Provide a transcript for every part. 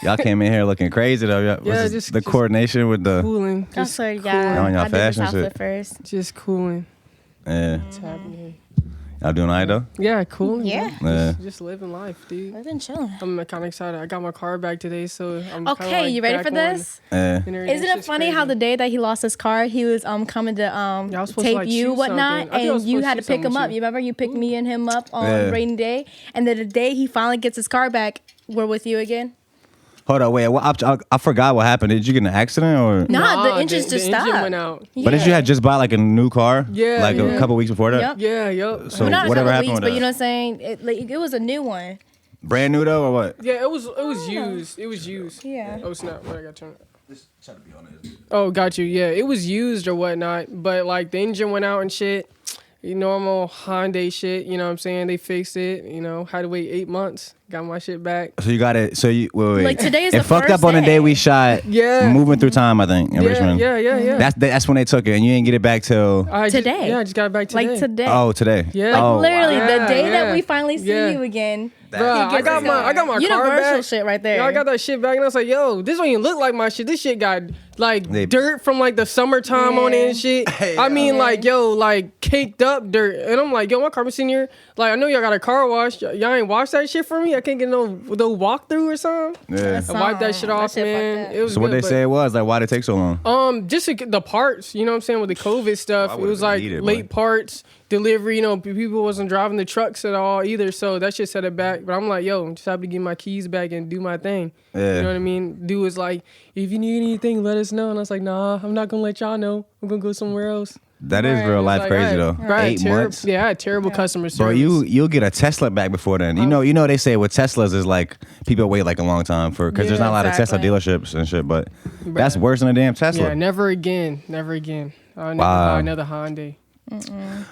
Y'all came in here looking crazy though. Yeah, just the coordination with the cooling. I swear to God, on y'all I did this fashion outfit shit. first. Just cooling. Yeah. What's happening? Y'all doing all right though? Yeah, cool. Yeah. Yeah. Just living life, dude. I've been chilling. I'm kind of excited. I got my car back today, so I'm Okay, you ready for this? Yeah. Isn't it funny how the day that he lost his car, he was coming to I was supposed to, tape like, you shoot whatnot, something. I think I was and you supposed to had to shoot pick him something up. with You remember you picked me and him up on Yeah. rainy day, and then the day he finally gets his car back, we're with you again. Hold on, wait. I forgot what happened. Did you get in an accident or? Nah, the engines just the engine stopped. went out. But did you had just bought like a new car? Yeah, Like a yeah. couple weeks before that. Yep. Yeah, yup. So Well, not whatever a couple happened weeks, with but you that? know what I'm saying? It was a new one. Brand new though or what? Yeah, it was used. It was used. Yeah. Oh snap! What I got turned. Oh, got you. Yeah, it was used or whatnot, but like the engine went out and shit. Normal Hyundai shit. You know what I'm saying? They fixed it. Had to wait 8 months. Got my shit back. So you got it. So you wait. Like, today is it the fucked first up on the day day. we shot. Yeah. Moving through time, I think in Richmond. Yeah. That's when they took it, and you didn't get it back till. Today. I just got it back today. Like today. Oh, today. Yeah. Like Oh, literally wow. the day that Yeah. we finally see Yeah. you again. Bruh, I got my car Universal back. shit right there. Yo, I got that shit back, and I was like, "Yo, this don't even look like my shit. This shit got like dirt from like the summertime on it and shit. I mean, like caked up dirt." And I'm like, "Yo, my car was in here. Like, I know y'all got a car wash. Y'all ain't washed that shit for me. I can't get no walkthrough or something. Yeah. I wiped that shit off, man. It was So what good, they say it was like? Why did it take so long? just to get the parts, you know what I'm saying, with the COVID stuff, it was like late parts, delivery, people wasn't driving the trucks at all either, so that shit set it back. But I'm like, yo, just have to get my keys back and do my thing. Yeah. You know what I mean? Dude was like, if you need anything, let us know. And I was like, nah, I'm not gonna let y'all know. I'm gonna go somewhere else. That is real life crazy though. 8 months. Yeah, I had terrible customer service. Bro, you'll get a Tesla back before then. You know they say with Teslas is like people wait like a long time because there's not a lot of Tesla dealerships and shit, but that's worse than a damn Tesla. Yeah, never again. I'll never buy another Hyundai.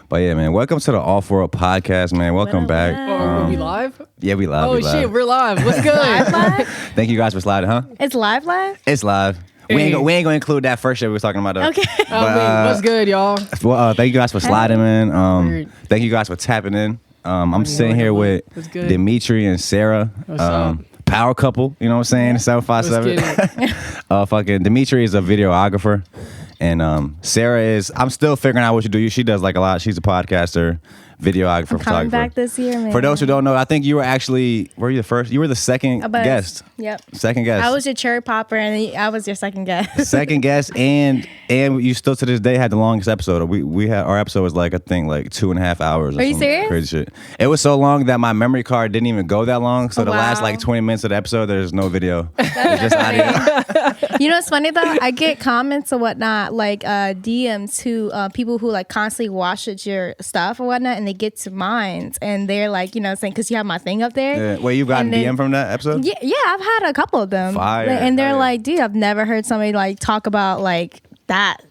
But yeah, man, welcome to the Off World Podcast, man. Welcome back. Are we live? Yeah, we live. Oh we live. shit, we're live. What's good? Live? Thank you guys for sliding, huh? It's live? It's live. We ain't gonna include that first shit we was talking about though. Okay. What's good, y'all? Well, thank you guys for sliding in. Weird. Thank you guys for tapping in. I'm sitting here with good? Dimitri and Sarah. up? Power couple, you know what I'm saying? 757. Fucking Dimitri is a videographer. And Sarah is, I'm still figuring out what you do. She does like a lot. She's a podcaster, videographer, I'm coming photographer. back this year, man. For those who don't know, I think you were actually, were you the first? You were the second guest. Yep. Second guest. I was your cherry popper, and I was your second guest. Second guest, and you still to this day had the longest episode. We had our episode was like I think like 2.5 hours. Or Are you some serious? Crazy shit. It was so long that my memory card didn't even go that long. So the last like 20 minutes of the episode, there's no video. It's just audio. You know what's funny though? I get comments or whatnot, like DMs to people who like constantly watch your stuff or whatnot, and they get to mine, and they're like, you know, saying because you have my thing up there. Yeah. Wait, you got a And then- DM from that episode? Yeah, I've had a couple of them. Fire. And they're Fire. like, dude, I've never heard somebody like talk about like that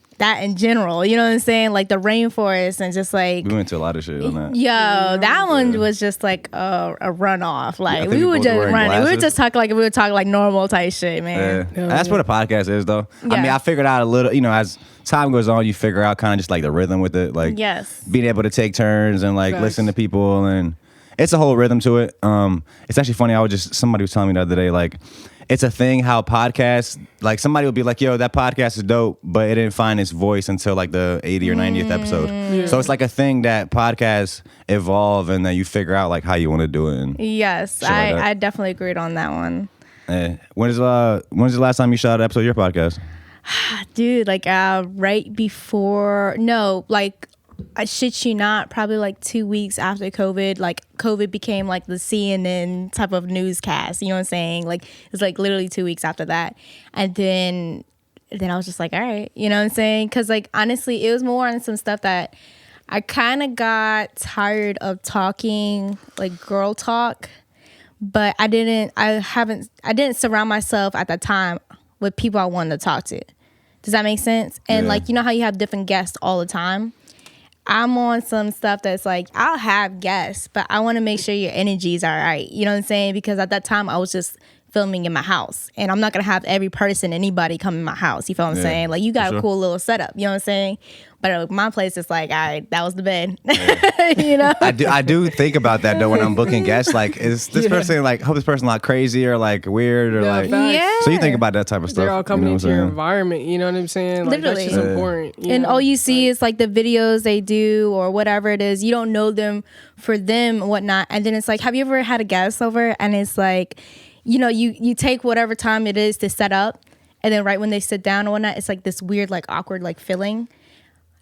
in general. You know what I'm saying? Like the rainforest and just like, We went to a lot of shit on that. yo, that one was just like a runoff. Like think we we were both just wearing running. We were glasses. just talking like we were talking like normal type shit, man. Yeah. That's what a podcast is, though. I Yeah. mean, I figured out a little, you know, as time goes on, you figure out kind of just like the rhythm with it. Like Yes. being able to take turns and like Facts. listen to people. And it's a whole rhythm to it. It's actually funny. Somebody was telling me the other day, like, it's a thing how podcasts, like somebody will be like, yo, that podcast is dope, but it didn't find its voice until like the 80th or 90th episode. So it's like a thing that podcasts evolve and then you figure out like how you want to do it. And, Yes, Shit like that. I definitely agreed on that one. when's the last time you shot an episode of your podcast? Dude, like right before, no, like I shit you not, probably like 2 weeks after COVID, like COVID became like the CNN type of newscast, you know what I'm saying? Like it's like literally 2 weeks after that. And then I was just like, all right, you know what I'm saying? Because like honestly, it was more on some stuff that I kind of got tired of talking like girl talk, but I didn't surround myself at that time with people I wanted to talk to. Does that make sense? And like, you know how you have different guests all the time? I'm on some stuff that's like, I'll have guests, but I want to make sure your energy is all right. You know what I'm saying? Because at that time, I was just filming in my house, and I'm not gonna have anybody come in my house. You feel what I'm saying? Like, you got a cool little setup. You know what I'm saying? But my place is like, all right, that was the bed. You know? I do think about that though when I'm booking guests. Like, is this person like, hope this person like crazy or like weird or like? Facts. So you think about that type of stuff. They're all coming into your environment. You know what I'm saying? Like, Literally. that's just important. And all you see is like the videos they do or whatever it is. You don't know them for them and whatnot. And then it's like, have you ever had a guest over and it's like, you know, you take whatever time it is to set up, and then right when they sit down and whatnot, it's like this weird, like awkward, like feeling.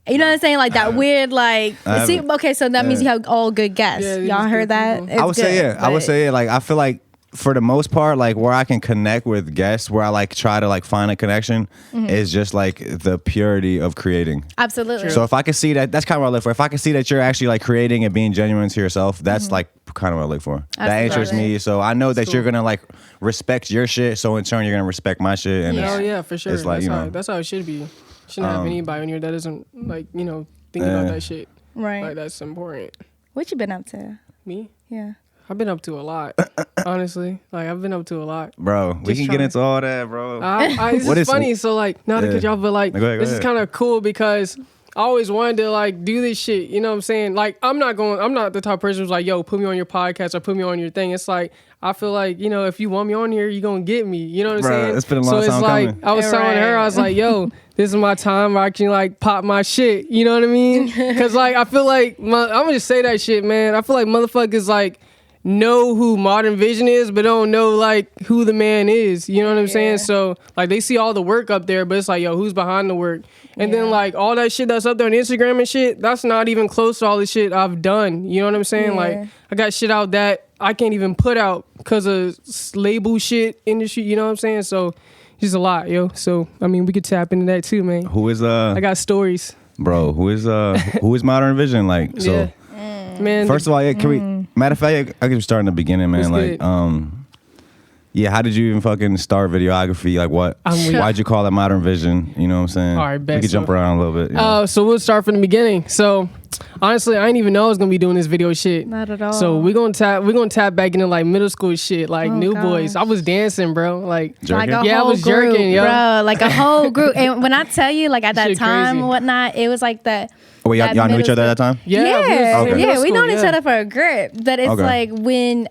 You know what I'm saying? Like that weird, like, see, okay, so that means you have all good guests. Yeah, y'all heard that? I would say, yeah. I would say, like, I feel like for the most part, like where I can connect with guests, where I like try to like find a connection is just like the purity of creating. Absolutely. So if I can see that, that's kind of what I look for. If I can see that you're actually like creating and being genuine to yourself, that's like kind of what I look for. Absolutely. That interests me. So I know that you're going to like respect your shit. So in turn, you're going to respect my shit. And for sure. It's like, that's how it should be. Shouldn't have anybody in here that doesn't like, you know, think about that shit. Right. Like, that's important. What you been up to? Me? Yeah. I've been up to a lot, honestly. Like, I've been up to a lot. Bro, we can get into all that, bro. It's just funny. So, like, not to cut y'all, but like, go this is ahead. kind of cool because I always wanted to like do this shit. You know what I'm saying? Like, I'm not the type of person who's like, yo, put me on your podcast or put me on your thing. It's like, I feel like, you know, if you want me on here, you're going to get me. You know what I'm saying? It's been a long time So it's like, coming. I was telling her, I was like, yo, this is my time where I can like pop my shit. You know what I mean? Because like, I feel like, I'm going to just say that shit, man. I feel like motherfuckers like, know who Modern Vision is, but don't know like who the man is. You know what I'm saying? So like they see all the work up there, but it's like, yo, who's behind the work? And then like all that shit that's up there on Instagram and shit, that's not even close to all the shit I've done. You know what I'm saying? Like I got shit out that I can't even put out because of label shit industry. You know what I'm saying? So it's just a lot, yo. So I mean, we could tap into that too, man. Who is I got stories, bro? Who is Modern Vision? Like, so man. First of all, can we? Matter of fact, I can start in the beginning, man. Like, how did you even fucking start videography? Like, why'd you call it Modern Vision? You know what I'm saying? All right, bet. We could jump around a little bit. So we'll start from the beginning. So honestly, I didn't even know I was gonna be doing this video shit. Not at all. So we're gonna tap back into like middle school shit, like New Boys. I was dancing, bro. Like jerking? I was jerking, yo. Bro, like a whole group. And when I tell you, like at that Shit time crazy. and whatnot, it was like that. Oh, wait, y'all knew each other at that time? Yeah, we known each other. other for a grip. But it's like when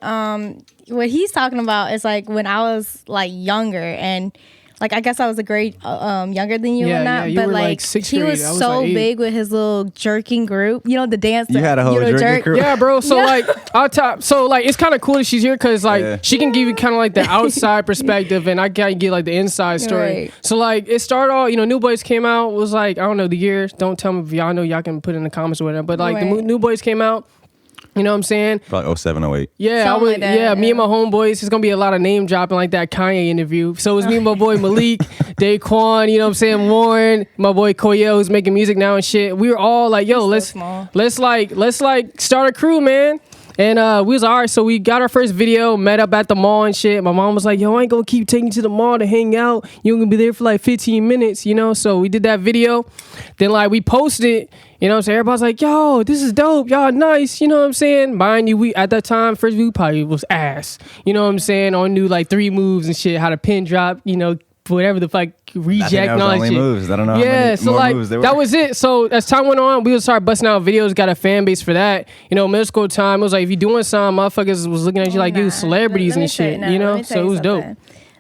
what he's talking about is like when I was like younger, and like I guess I was a grade younger than you and that, you but were, like sixth he grade. was I was so like 8. big with his little jerking group. You know, the dance. You had a whole jerking crew? Yeah, bro. So like I'll top. So like it's kind of cool that she's here because like she can give you kind of like the outside perspective, and I can get like the inside story. Right. So like it started all, you know, New Boys came out, was like, I don't know the year. Don't tell me if y'all know. Y'all can put it in the comments or whatever. But like the New Boys came out. You know what I'm saying? Probably 07, 08. Yeah, Something like that, me and my homeboys. There's gonna be a lot of name dropping like that Kanye interview. So it's me and my boy Malik, Daquan, you know what I'm saying, Warren, my boy Koyel, who's making music now and shit. We were all like, yo, let's start a crew, man. And we was all right, so we got our first video, met up at the mall and shit. My mom was like, yo, I ain't gonna keep taking you to the mall to hang out. You gonna be there for like 15 minutes, you know? So we did that video. Then like we posted it, you know what I'm saying? Everybody's like, yo, this is dope. Y'all nice, you know what I'm saying? Mind you, we at that time, first view probably was ass. You know what I'm saying? On new like 3 moves and shit, how to pin drop, you know, whatever the fuck, reject and all that shit. Moves. I don't know. Yeah, how many so more like moves there were. that was it. So as time went on, we would start busting out videos. Got a fan base for that. You know, middle school time, it was like if you doing something, motherfuckers was looking at you like you was celebrities and shit. You know, so it was dope.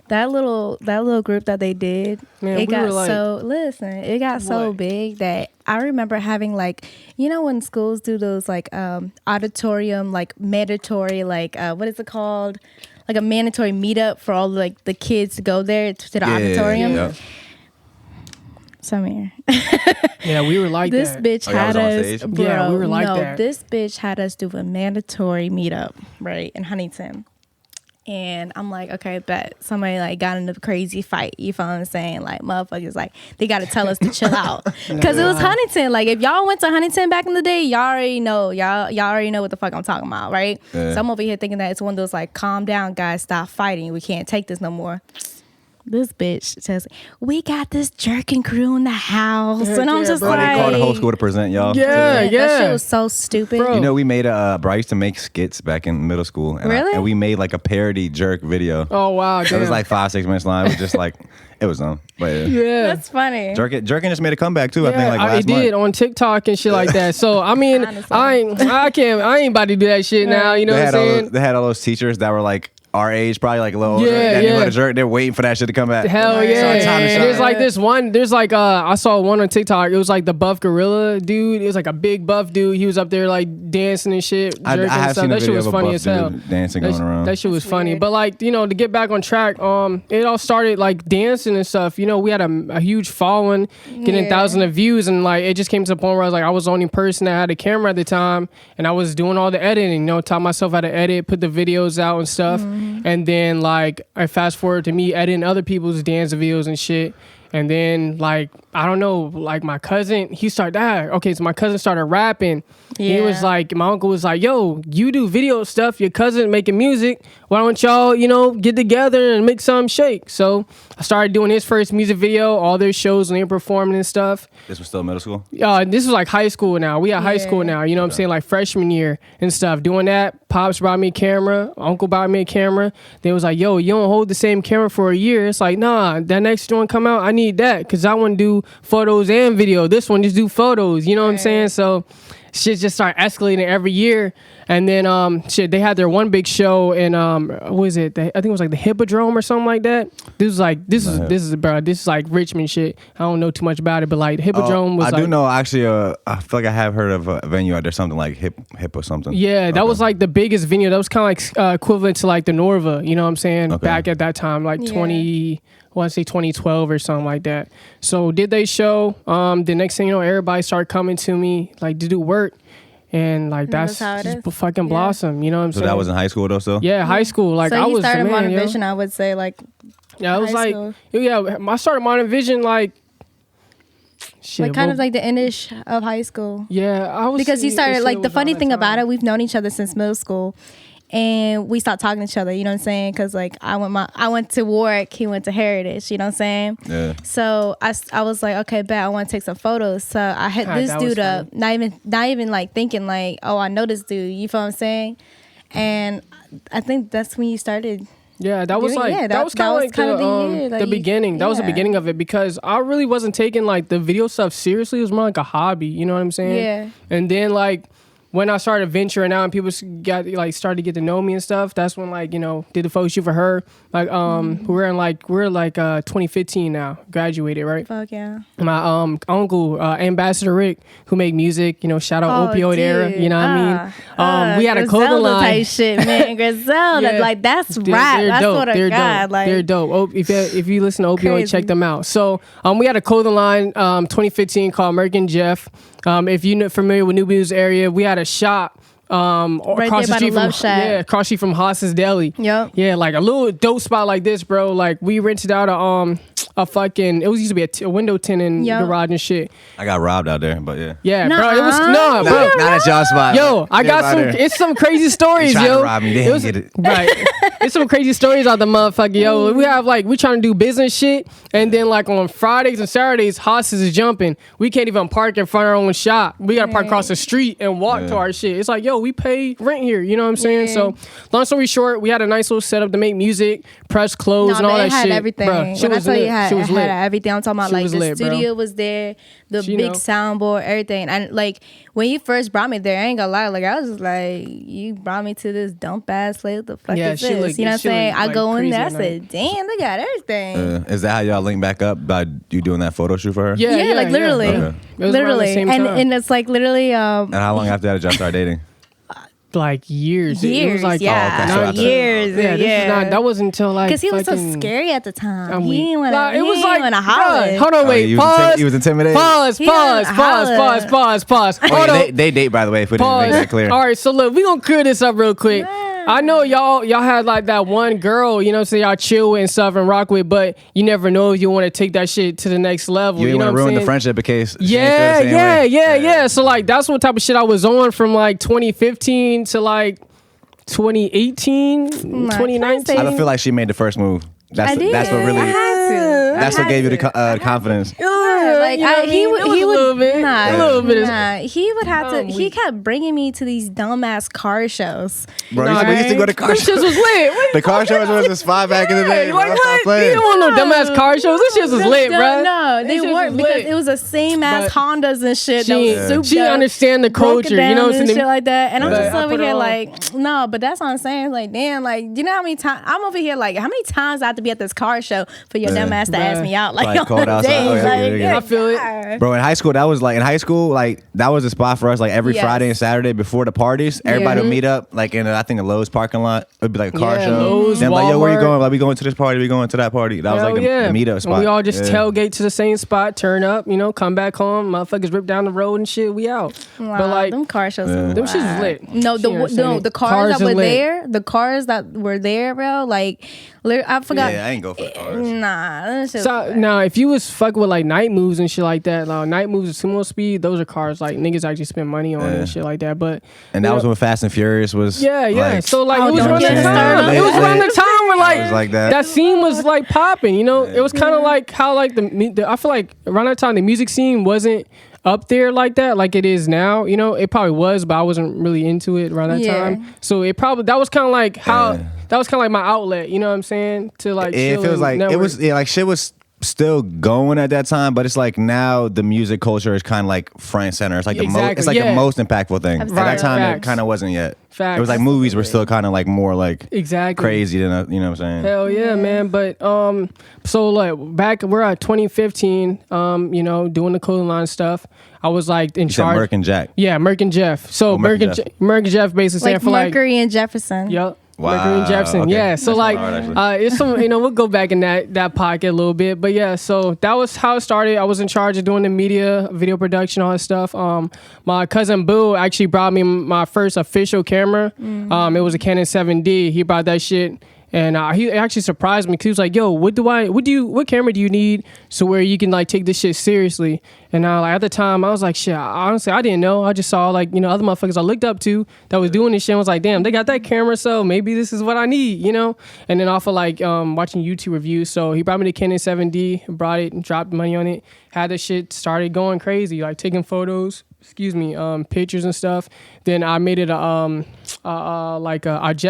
That little group that they did, Man, it got like, it got so big that I remember having like, you know, when schools do those like auditorium, like mandatory, like what is it called? Like a mandatory meetup for all like the kids to go there to the auditorium. Yeah. Samir. Yeah, we were like this that. bitch had us, bro. Yeah, we were like that. This bitch had us do a mandatory meetup, right, in Huntington. And I'm like, okay, bet somebody like got in a crazy fight. You feel what I'm saying? Like motherfuckers, like they got to tell us to chill out because it was Huntington. Like if y'all went to Huntington back in the day, y'all already know. Y'all already know what the fuck I'm talking about, right? Yeah. So I'm over here thinking that it's one of those like, calm down, guys, stop fighting. We can't take this no more. this bitch says, we got this jerking crew in the house. Heck And I'm yeah, just bro. They like, called the whole school to present, y'all. Yeah. That shit was so stupid. Bro. You know, we made bro, I used to make skits back in middle school. And Really? and we made like a parody jerk video. Oh wow, It damn. was like 5-6 minutes long. It was just like, it was dumb. But yeah. yeah. That's funny. Jerking just made a comeback too, I think like last it did month. on TikTok and shit like that. So I mean, Honestly. I ain't about to do that shit now. You know what I'm saying? They had all those teachers that were like our age, probably like a little older. Yeah, That knew how yeah. to jerk. They're waiting for that shit to come back. Hell Right. yeah. So time to And shine. there's like this one, I saw one on TikTok. It was like the buff gorilla dude. It was like a big buff dude. He was up there like dancing and shit, I jerking and have stuff. seen a That shit video was of a funny buff as hell. dude dancing going around. That shit was That's funny. weird. But like, to get back on track, it all started like dancing and stuff. We had a huge following, getting Yeah. thousands of views, and like it just came to the point where I was the only person that had a camera at the time, and I was doing all the editing, taught myself how to edit, put the videos out and stuff. And then like I fast forward to me editing other people's dance videos and shit. And then like, I don't know, like my cousin, so my cousin started rapping. He was Yeah. like, my uncle was like, yo, you do video stuff, your cousin making music. Why don't y'all, get together and make something shake? So I started doing his first music video, all their shows when they were performing and stuff. This was still middle school? This was like high school now. We at high school Yeah. now, you know what I'm saying? Like freshman year and stuff. Doing that, Pops brought me a camera, Uncle brought me a camera. They was like, yo, you don't hold the same camera for a year. It's like, nah, that next one come out, I need that because I want to do photos and video. This one just do photos, you know what I'm saying? So shit just started escalating every year. And then they had their one big show in what was it? I think it was like the Hippodrome or something like that. This is like Richmond shit. I don't know too much about it, but like the Hippodrome was I like, do know actually. I feel like I have heard of a venue out there, something like hip or something. yeah, that Okay. was like the biggest venue. That was kind of like equivalent to like the Norva, you know what I'm saying? Okay. Back at that time, like Yeah. 2012 or something like that. So did they show? The next thing you know, everybody started coming to me like to do work. And like that's that's how it just is. fucking Yeah. blossom, you know what I'm So saying? that was in high school though, still? Yeah, high school. Like So I you was started the man, Modern yo. Vision, I would say, like, Yeah, it was high like school. I started Modern Vision like shit. like kind well, of like the end-ish of high school. yeah, I was Because you started, shit like, the was funny around thing that about time. it, we've known each other since middle school. And we stopped talking to each other, you know what I'm saying? Because, like, I went to Warwick, he went to Heritage, you know what I'm saying? Yeah. So I was like, okay, bet I want to take some photos. So I hit God, this that was dude up, not even like thinking like, oh, I know this dude. You feel what I'm saying? And I think that's when you started. Yeah, that was doing- like yeah, that was kind of like the year, the like, beginning. That was the yeah. beginning of it because I really wasn't taking like the video stuff seriously. It was more like a hobby. You know what I'm saying? Yeah. And then like when I started venturing out and people started to get to know me and stuff, that's when like, did the photo shoot for her. Like we're 2015 now, graduated, right? Fuck yeah. My uncle, Ambassador Rick, who make music, shout out Oh, Opioid Era, dude. you know what I mean? We had a Griselda clothing line. type shit, man. Griselda, Yeah. like that's They're rap. I dope. swear to They're God, dope. like They're dope. If you listen to Opioid, Crazy. check them out. So we had a clothing line 2015 called American Jeff. If you're familiar with New News area, we had a shop Right across there by the from Love Shack. across the street from Haas's Deli. Yep. Yeah, like a little dope spot like this, bro. Like we rented out a fucking. It was used to be a window tint in Yep. garage and shit. I got robbed out there, but yeah. Yeah, Nuh-uh. bro. It was Nah, bro. Not at y'all spot. Yo, I got some. It's some crazy stories, tried to yo. rob me, they It was didn't get it. right. It's some crazy stories out the motherfucker, yo. We have we trying to do business shit, and then like on Fridays and Saturdays, hosses is jumping. We can't even park in front of our own shop. We gotta park across the street and walk to Yeah. our shit. It's like, yo, we pay rent here. You know what I'm saying? Yeah. So, long story short, we had a nice little setup to make music, press clothes, and all it that had shit. everything. Bruh, shit When I was tell you lit. it had, Shit was it lit. had everything, I'm talking about Shit like was the lit, bro. studio was there, the She big know. soundboard, everything. And like when you first brought me there, I ain't gonna lie, like I was just like, you brought me to this dump ass place. What the fuck Yeah, is she this? looked- You know what I'm she saying? looked, I like, go in there, I crazy at said, damn, they got everything. Is that how y'all link back up by you doing that photo shoot for her? Yeah, like literally. Okay. It was around the Literally. same And time. and it's like literally And how long after that did y'all start dating? like years. It years, was like yeah. okay, so after- years. Yeah, this is not. That wasn't until like Because he was so fucking- scary at the time. I'm He weak. didn't want Nah, to. it was like, holler. bruh, hold on, Oh, wait, he pause. was intimidated. Pause, He pause, didn't pause, holler. pause, pause, pause. Oh, Hold yeah, on. they date, by the way, if we didn't make that clear. All right, so look, we gonna clear this up real quick. I know y'all had like that one girl, you know what I'm saying, y'all chill with and stuff and rock with, but you never know if you want to take that shit to the next level. You You, didn't know want what to I'm ruin saying? the friendship in case. she ain't feel Yeah, the same way. So like that's what type of shit I was on from like 2015 to like 2018, 2019. I don't feel like she made the first move. I did. That's what really. I had to. That's what gave you the confidence. Like he would a little bit. Nah, A little bit. Nah, he would have to. He kept bringing me to these dumbass car shows. Bro, we used to go to car shows. This shit was lit. The car shows was a spot back in the day. Like bro. what? You don't want no dumbass car shows. This shit was lit, bro. No, they weren't because it was the same ass Hondas and shit. She understand the culture, you know what I'm saying? Shit like that, and I'm just over here on. like, no, but that's what I'm saying. Like, damn, like, you know how many times I'm over here like, how many times I have to be at this car show for your dumb ass to ask me out? Like on cold the outside. day, Oh, yeah, like, yeah. I feel it. Bro, in high school, that was like that was a spot for us. Like every Friday and Saturday before the parties, everybody would meet up. Like in I think the Lowe's parking lot. It'd be like a car show. Lowe's, then like, yo, where you Walmart. going? Like we going to this party. We going to that party. That was like the meetup spot. And we all just tailgate to the same spot, turn up, come back home. Motherfuckers rip down the road and shit. We out. Wow, but like them car shows, them shits was lit. No, the cars that were there, the cars that were there, bro. Like, I forgot. Yeah, I ain't go for the cars. Nah, that shit So now, if you was fuck with like night moves and shit like that, like night moves at sumo speed, those are cars like niggas actually spend money on and shit like that. But and that was when Fast and Furious was. Yeah. Like, So like Oh, it was don't around the get me time. started. It was around the time when It was like that. that scene was like popping. It was kind of like how like the I feel like around that time the music scene wasn't up there like that, like it is now. It probably was, but I wasn't really into it around that time. So it probably that was kind of like how that was kind of like my outlet. You know what I'm saying? To like it feels like network. it was like shit was still going at that time, but it's like now the music culture is kind of like front and center. It's like the most impactful thing. At that time, it kind of wasn't yet. Facts. It was like movies were still kind of like more like crazy than you know what I'm saying. Hell yeah, man. But so like we're at 2015. Doing the clothing line stuff. I was like in charge. Merc and Jack. Yeah, Merc and Jeff. So Merc and Jeff basically stand for like Mercury and Jefferson. Yep. Wow. Mercury and Jefferson. Okay. Yeah. So That's like hard, it's some we'll go back in that pocket a little bit. But yeah, so that was how it started. I was in charge of doing the media, video production, all that stuff. My cousin Boo actually brought me my first official camera. It was a Canon 7D. He brought that shit. And he actually surprised me because he was like, "Yo, what camera do you need so where you can like take this shit seriously?" And like at the time, I was like, "Shit, honestly, I didn't know. I just saw like other motherfuckers I looked up to that was doing this shit. I was like, damn, they got that camera, so maybe this is what I need, And then off of like watching YouTube reviews, so he brought me the Canon 7D, brought it, and dropped money on it, had the shit started going crazy, like taking photos. Pictures and stuff. Then I made it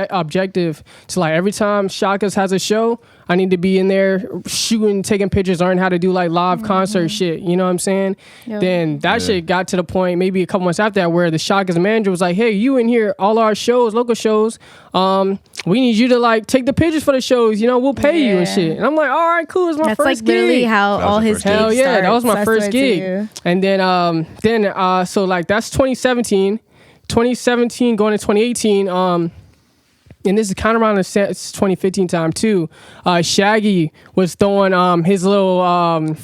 objective to like every time Shakas has a show, I need to be in there shooting, taking pictures, learn how to do like live concert shit. You know what I'm saying? Yep. Then that shit got to the point maybe a couple months after that where the Shakas manager was like, "Hey, you in here, all our shows, local shows, we need you to like take the pictures for the shows. We'll pay you and shit." And I'm like, "All right, cool. It's my first gig." That's like literally how all his gigs Hell yeah, that was my first gig. And then so like that's 2017 going to 2018. And this is kind of around the 2015 time too. Shaggy was throwing his little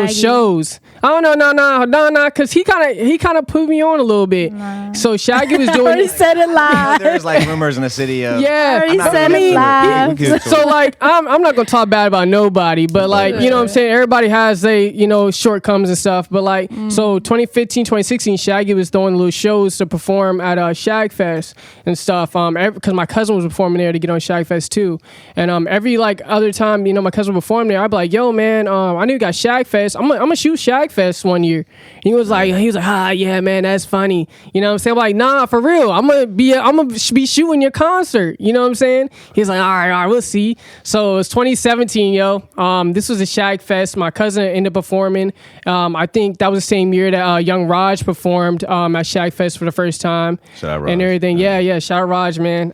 shows. Oh no, because he kind of put me on a little bit. Nah. So Shaggy was doing. He said it live. There's like rumors in the city of. Yeah, he said it live. So like I'm not gonna talk bad about nobody, but like you know what I'm saying. Everybody has shortcomings and stuff. But like so 2015, 2016, Shaggy was throwing little shows to perform at Shag Fest and stuff. Because my cousin was performing there to get on Shag Fest too. And every like other time my cousin would perform there, I'd be like, "Yo man, I knew you got Shag Fest. I'm gonna shoot Shag Fest one year." And he was like, yeah man, that's funny. You know what I'm saying? I'm like, "Nah, for real. I'm gonna be shooting your concert." You know what I'm saying? He's like, all right, we'll see. So it was 2017, this was a Shag Fest. My cousin ended up performing. I think that was the same year that Young Raj performed at Shag Fest for the first time. Shout out Raj. And everything. Yeah, shout out Raj, man.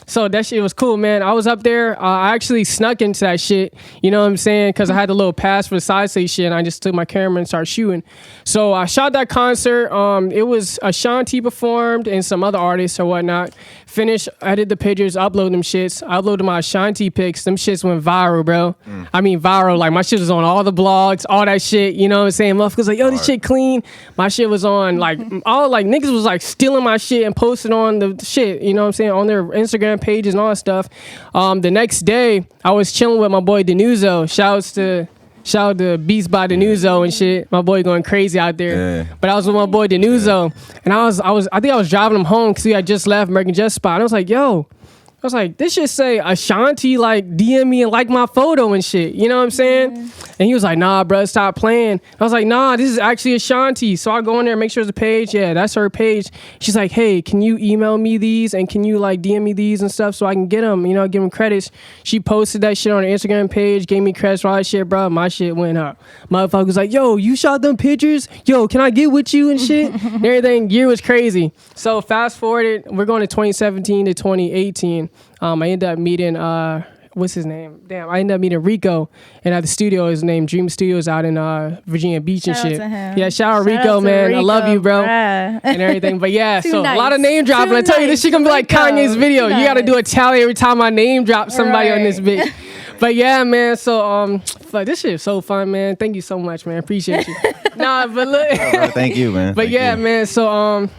So that shit was cool, man. I was up there. I actually snuck into that shit. You know what I'm saying? Because I had the little pass for the side stage shit, and I just took my camera and started shooting. So I shot that concert. It was Ashanti performed and some other artists or whatnot. Finished, edited the pictures, upload them shits. I uploaded my Ashanti pics. Them shits went viral, bro. I mean viral. Like my shit was on all the blogs, all that shit. You know what I'm saying? Motherfuckers like, "Yo, this shit clean." My shit was on like all like niggas was like stealing my shit and posting on the shit. You know what I'm saying? On their Instagram pages and all that stuff. The next day, I was chilling with my boy Denuzo. Shout out to Beats by Denuzo and shit. My boy going crazy out there. Yeah. But I was with my boy Denuzo, and I think I was driving him home because he had just left American Jet Spot. And I was like, "Yo, I was like, this shit say Ashanti like DM me and like my photo and shit. You know what I'm saying? And he was like, nah, bro, stop playing. I was like, nah, this is actually Ashanti. So I go in there and make sure it's a page. Yeah, that's her page. She's like, hey, can you email me these and can you like DM me these and stuff so I can get them, you know, give them credits. She posted that shit on her Instagram page, gave me credits for all that shit, bro. My shit went up. Motherfucker was like, yo, you shot them pictures? Yo, can I get with you and shit? And everything. Year was crazy. So fast forwarded, we're going to 2017 to 2018. I ended up meeting what's his name? Damn, I ended up meeting Rico, and at the studio, his name Dream Studios out in Virginia Beach and shit. Yeah, shout out Rico, man. Rico, I love you, bro, and everything. But yeah, so nice. A lot of name dropping. I tell you, this shit gonna be like Kanye's video. You gotta do a tally every time I name drop somebody on this bitch. But yeah, man. So this shit is so fun, man. Thank you so much, man. Appreciate you. Nah, but look. Thank you, man. But yeah, man. So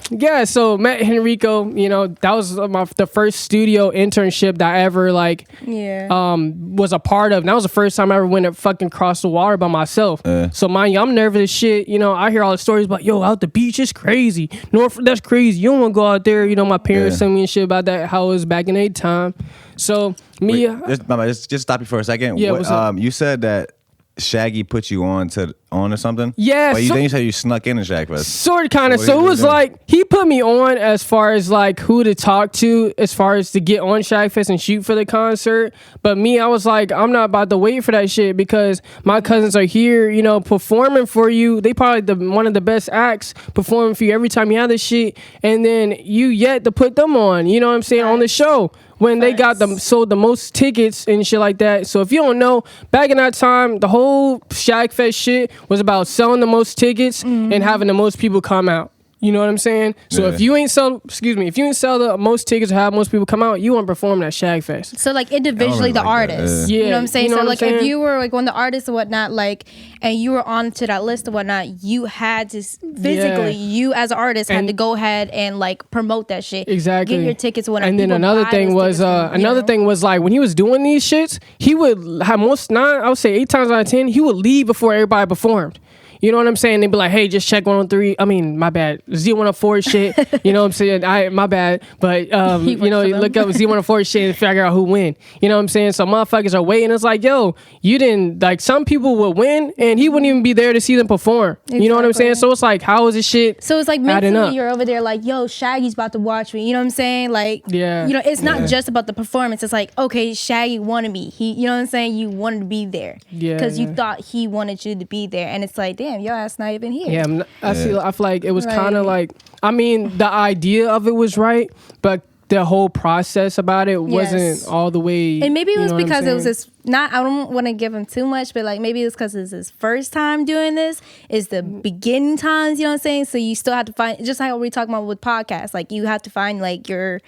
so met Henrico. You know, that was the first studio internship that I ever was a part of. And that was the first time I ever went and fucking crossed the water by myself. So mind you, I'm nervous as shit. You know, I hear all the stories about out the beach is crazy. North, that's crazy. You don't want to go out there. You know, my parents sent me and shit about that, how it was back in their time. So me, just stop you for a second. Yeah, you said that Shaggy put you on or something. Yeah, but you think you snuck in Shagfest? Sort of, kind of. So it was like he put me on as far as like who to talk to, as far as to get on Shagfest and shoot for the concert. But me, I was like, I'm not about to wait for that shit because my cousins are here, you know, performing for you. They probably one of the best acts performing for you every time you have this shit, and then you yet to put them on. You know what I'm saying, on the show. When they got sold the most tickets and shit like that. So if you don't know, back in that time, the whole Shagfest shit was about selling the most tickets and having the most people come out. You know what I'm saying? So if you ain't sell the most tickets or have most people come out, you won't perform at Shagfest. So like individually the artists. You know what I'm saying? So like if you were like one of the artists or whatnot, like, and you were on to that list or whatnot, you had to physically, you as an artist had to go ahead and like promote that shit. Exactly. Get your tickets or whatnot. And then another thing was like when he was doing these shits, he would have I would say 8 times out of 10, he would leave before everybody performed. You know what I'm saying? They'd be like, hey, just check 103. I mean, my bad. Z104 shit. You know what I'm saying? My bad. But, you look up Z104 shit and figure out who win. You know what I'm saying? So motherfuckers are waiting. It's like, yo, you didn't, like, some people would win and he wouldn't even be there to see them perform. Exactly. You know what I'm saying? So it's like, how is this shit So it's like mentally you're over there like, yo, Shaggy's about to watch me. You know what I'm saying? Like, you know, it's not just about the performance. It's like, okay, Shaggy wanted me. You know what I'm saying? You wanted to be there. Yeah. Because you thought he wanted you to be there. And it's like, damn, your ass not even here. Yeah, I feel like it was kind of like, I mean, the idea of it was right, but the whole process about it wasn't all the way. And maybe it was because it was his, I don't want to give him too much, but like maybe it's because it's his first time doing this. It's the beginning times, you know what I'm saying? So you still have to find, just like what we talking about with podcasts, like you have to find like your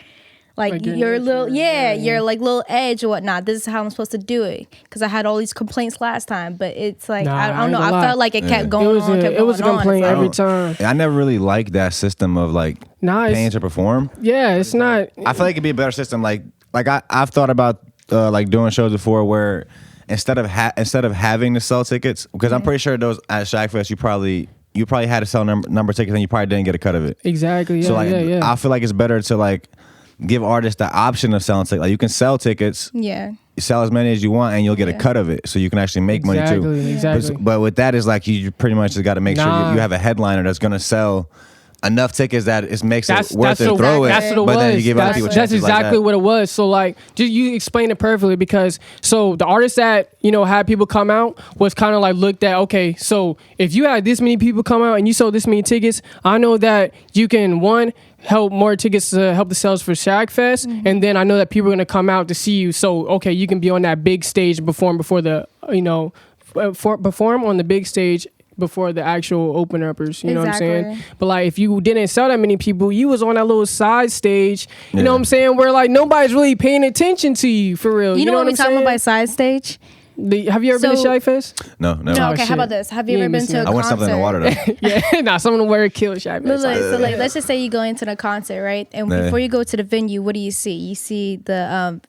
little your like little edge or whatnot. This is how I'm supposed to do it, because I had all these complaints last time, but it's like I don't know, I felt like it kept going on. It was a complaint every time. I never really liked that system of like paying to perform. Yeah, it's not. I feel like it'd be a better system. Like I've thought about like doing shows before where instead of having to sell tickets, because I'm pretty sure those at Shagfest you probably had to sell number of tickets and you probably didn't get a cut of it. Exactly. Yeah, so like I feel like it's better to like give artists the option of selling tickets. Like you can sell tickets, sell as many as you want, and you'll get a cut of it, so you can actually make money too. Exactly. But with that, is like you pretty much just got to make sure you have a headliner that's gonna sell enough tickets that it makes it worth it. Throw it. That's what it was. Then you give other people chances. That's exactly like what it was. So like, you explained it perfectly, because so the artists that had people come out was kind of like looked at. Okay, so if you had this many people come out and you sold this many tickets, I know that you can help more tickets to help the sales for Shagfest, and then I know that people are gonna come out to see you. So okay, you can be on that big stage and perform before the perform on the big stage before the actual open-uppers, you know what I'm saying? But like, if you didn't sell that many people, you was on that little side stage, you know what I'm saying, where like nobody's really paying attention to you for real. You know what we're talking about by side stage? Have you ever been to Shagfest? No. Okay, how about this? Have you ever been to a concert? I want something in the water though. Someone wear a kill Shagfest. So like, let's just say you go into the concert, right? And before you go to the venue, what do you see? You see the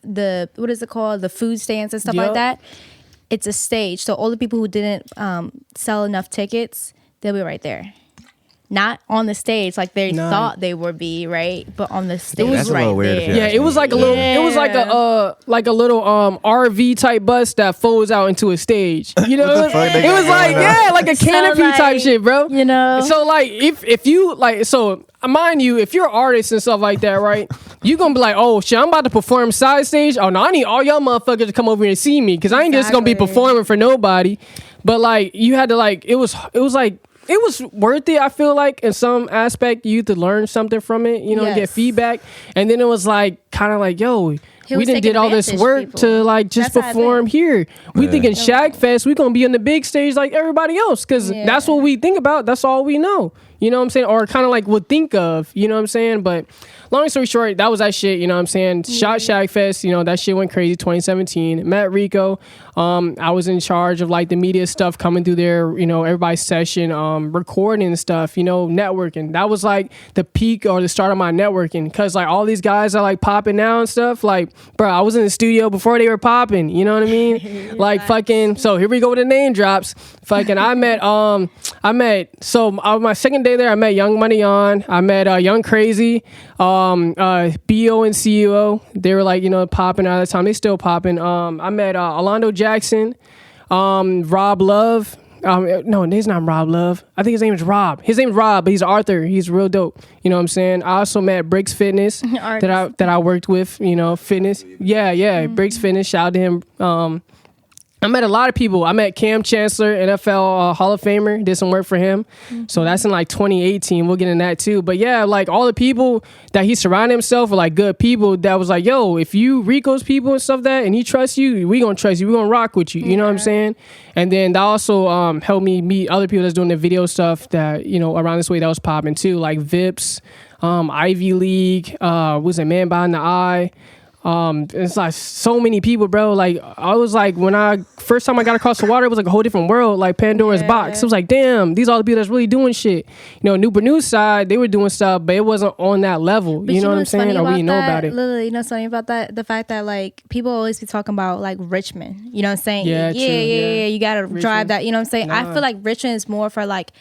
what is it called? The food stands and stuff like that. It's a stage. So all the people who didn't sell enough tickets, they'll be right there. not on the stage like they thought they would be, right? But on the stage, that's a right little weird. there. Yeah, it was like a little. It was like a little RV type bus that folds out into a stage. You know, it was like like a canopy type shit, bro. You know, so like if you like, so mind you, if you're an artist and stuff like that, right? You gonna be like, oh shit, I'm about to perform side stage. Oh no, I need all y'all motherfuckers to come over here and see me, because I ain't just gonna be performing for nobody. But like, you had to like, it was worth it. I feel like in some aspect you to learn something from it, you know, and get feedback. And then it was like kind of like, yo, we done did all this work to like just perform here. We thinking Shag Fest, we gonna be on the big stage like everybody else, because that's what we think about. That's all we know. You know what I'm saying? Or kind of like would think of, you know what I'm saying? But long story short, that was that shit, you know what I'm saying? Shot Shag Fest, you know, that shit went crazy, 2017. Met Rico. I was in charge of like the media stuff coming through there, you know, everybody's session, recording and stuff, you know, networking. That was like the peak or the start of my networking, because like all these guys are like popping now and stuff. Like, bro, I was in the studio before they were popping, you know what I mean? Like fucking, so here we go with the name drops. Fucking, I met my second day there, I met Young Money On. I met Young Crazy, BO and CEO. They were like, you know, popping out of the time. They still popping. I met Orlando Jackson, Rob Love. No, his not Rob Love. I think his name is Rob. His name's Rob, but he's Arthur. He's real dope. You know what I'm saying? I also met Briggs Fitness that I worked with. You know, fitness. Yeah. Briggs Fitness. Shout out to him. I met a lot of people. I met Cam Chancellor, NFL Hall of Famer. Did some work for him. So that's in like 2018. We'll get in that too. But yeah, like all the people that he surrounded himself with, like good people that was like, yo, if you Rico's people and stuff that, and he trusts you, we gonna trust you. We gonna rock with you. You know what I'm saying? And then that also helped me meet other people that's doing the video stuff that, you know, around this way that was popping too. Like Vips, Ivy League, was it Man Behind the Eye? It's like so many people, bro. Like I was like, when first time I got across the water, it was like a whole different world, like Pandora's box. It was like, damn, these are all the people that's really doing shit. You know, Newport News side, they were doing stuff, but it wasn't on that level. But you know what I'm saying? Or we know about it. Literally, you know something about that? The fact that like people always be talking about like Richmond. You know what I'm saying? Yeah. You gotta drive that. You know what I'm saying? I feel like Richmond is more for like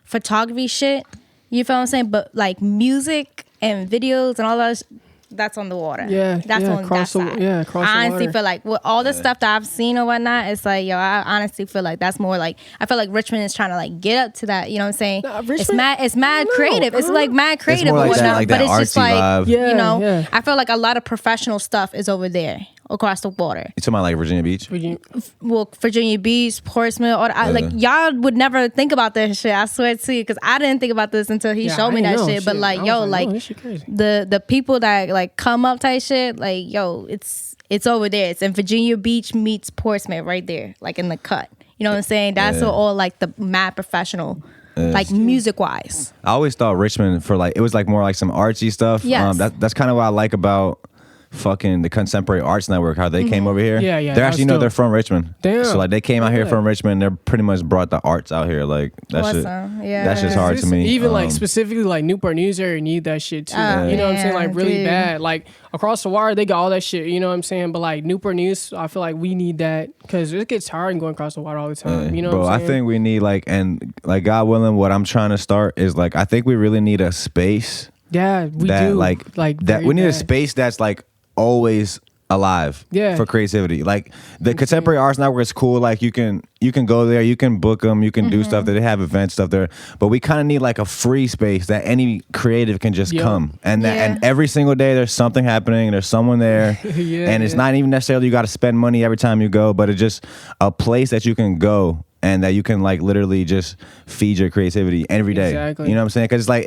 photography shit. You feel what I'm saying? But like music and videos and all that. That's on the water. That's on that side. I honestly feel like with all the stuff that I've seen or whatnot, it's like, yo, I honestly feel like that's more like, I feel like Richmond is trying to like get up to that. You know what I'm saying? It's mad creative. It's like mad creative or whatnot. But it's just like, you know, I feel like a lot of professional stuff is over there across the water. You talking about like Virginia Beach? Virginia Beach, Portsmouth, like y'all would never think about this shit. I swear to you, because I didn't think about this until he showed me that shit. But like, yo, like the people that like come up type shit, like, yo, it's over there. It's in Virginia Beach meets Portsmouth right there, like in the cut. You know what I'm saying? That's all like the mad professional. Like music wise, I always thought Richmond for like, it was like more like some artsy stuff. Yes. That's kind of what I like about fucking the Contemporary Arts Network, how they came over here. They're actually, you know, they're from Richmond. Damn. So like they came out here from Richmond. They're pretty much brought the arts out here. Like that shit. That's just hard to me. Even like specifically like Newport News area need that shit too. You know what I'm saying? Like really bad. Like across the wire, they got all that shit. You know what I'm saying? But like Newport News, I feel like we need that because it gets tiring going across the water all the time. You know what I'm saying? I think we need like, and like God willing, what I'm trying to start is like, I think we really need a space. Yeah, we do. Like that. We need a space that's like always alive for creativity. Like the Contemporary Arts Network is cool. Like you can go there, you can book them, you can do stuff there. They have event stuff there, but we kind of need like a free space that any creative can just come and and every single day there's something happening. There's someone there, and it's not even necessarily you got to spend money every time you go, but it's just a place that you can go and that you can like literally just feed your creativity every day. Exactly. You know what I'm saying? Because it's like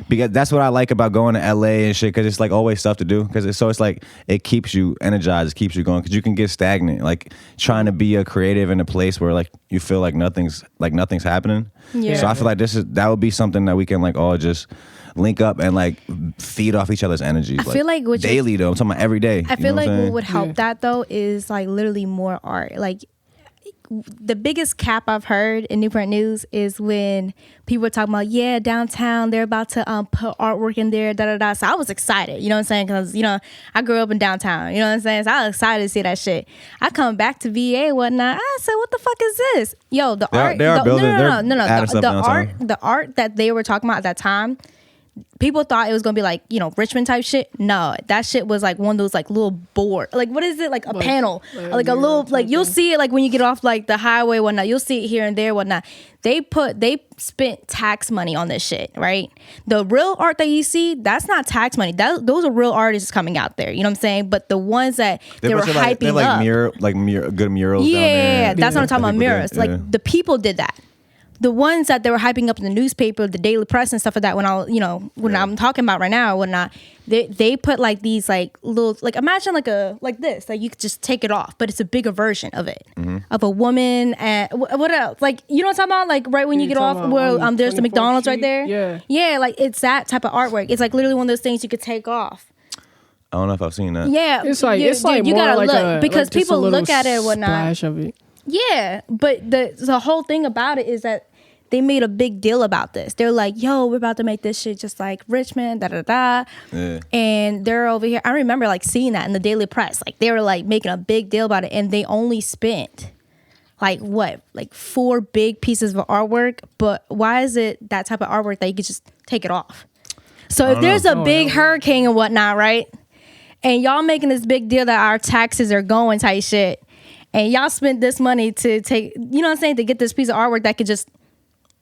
because that's what I like about going to LA and shit. Because it's like always stuff to do. Because it's like it keeps you energized, it keeps you going. Because you can get stagnant, like trying to be a creative in a place where like you feel like nothing's happening. Yeah. So I feel like that would be something that we can like all just link up and like feed off each other's energies. I feel like daily though. I'm talking about every day. I feel like what would help that though is like literally more art. Like the biggest cap I've heard in Newport News is when people were talking about, yeah, downtown, they're about to put artwork in there, da da da. So I was excited, you know what I'm saying? Because, you know, I grew up in downtown, you know what I'm saying? So I was excited to see that shit. I come back to VA and whatnot. I said, what the fuck is this? Yo, the art. They are building. The art that they were talking about at that time, people thought it was gonna be like, you know, Richmond type shit. No, that shit was like one of those like little board, like what is it, like a panel, like a little, like you'll see it like when you get off like the highway, whatnot. You'll see it here and there, whatnot. They spent tax money on this shit, right? The real art that you see, that's not tax money. Those are real artists coming out there. You know what I'm saying? But the ones that they were hyping up, good murals. Yeah, down there. That's what I'm talking about. Murals, like the people did that. The ones that they were hyping up in the newspaper, the Daily Press and stuff like that, when I'm talking about right now, whatnot, they put like these like little, like imagine like this, like you could just take it off, but it's a bigger version of it, of a woman and what else? Like, you know what I'm talking about? Like right when you get off where there's the McDonald's right there. Yeah, like it's that type of artwork. It's like literally one of those things you could take off. I don't know if I've seen that. Yeah, it's like you more gotta like look because people look at it and whatnot. Splash of it. Yeah, but the whole thing about it is that they made a big deal about this. They're like, yo, we're about to make this shit just like Richmond, da da da. Yeah. And they're over here. I remember like seeing that in the Daily Press. Like they were like making a big deal about it, and they only spent like 4 big pieces of artwork. But why is it that type of artwork that you could just take it off? So if there's a big hurricane and whatnot, right? And y'all making this big deal that our taxes are going type shit, and y'all spent this money to take, you know what I'm saying, to get this piece of artwork that could just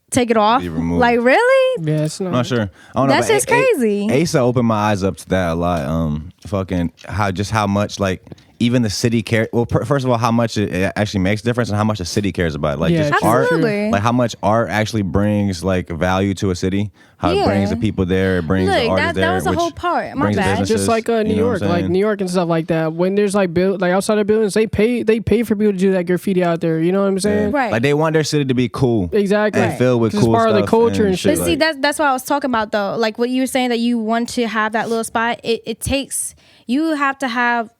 take it off. Like really? Yeah, it's not. I'm not sure. I don't know. That's just crazy. Asa opened my eyes up to that a lot. Fucking how much like even the city cares. Well, first of all, how much it actually makes a difference and how much the city cares about it. Like just absolutely. art, like how much art actually brings like value to a city. How it brings the people there, it brings the artists there. That was the whole part. My bad. Just like New York, like New York and stuff like that. When there's like outside of buildings, they pay for people to do that graffiti out there. You know what I'm saying? Right. Like they want their city to be cool. Exactly. And filled with cool stuff. It's part of the culture and shit. But see, that's what I was talking about though. Like what you were saying that you want to have that little spot. It takes, you have to have,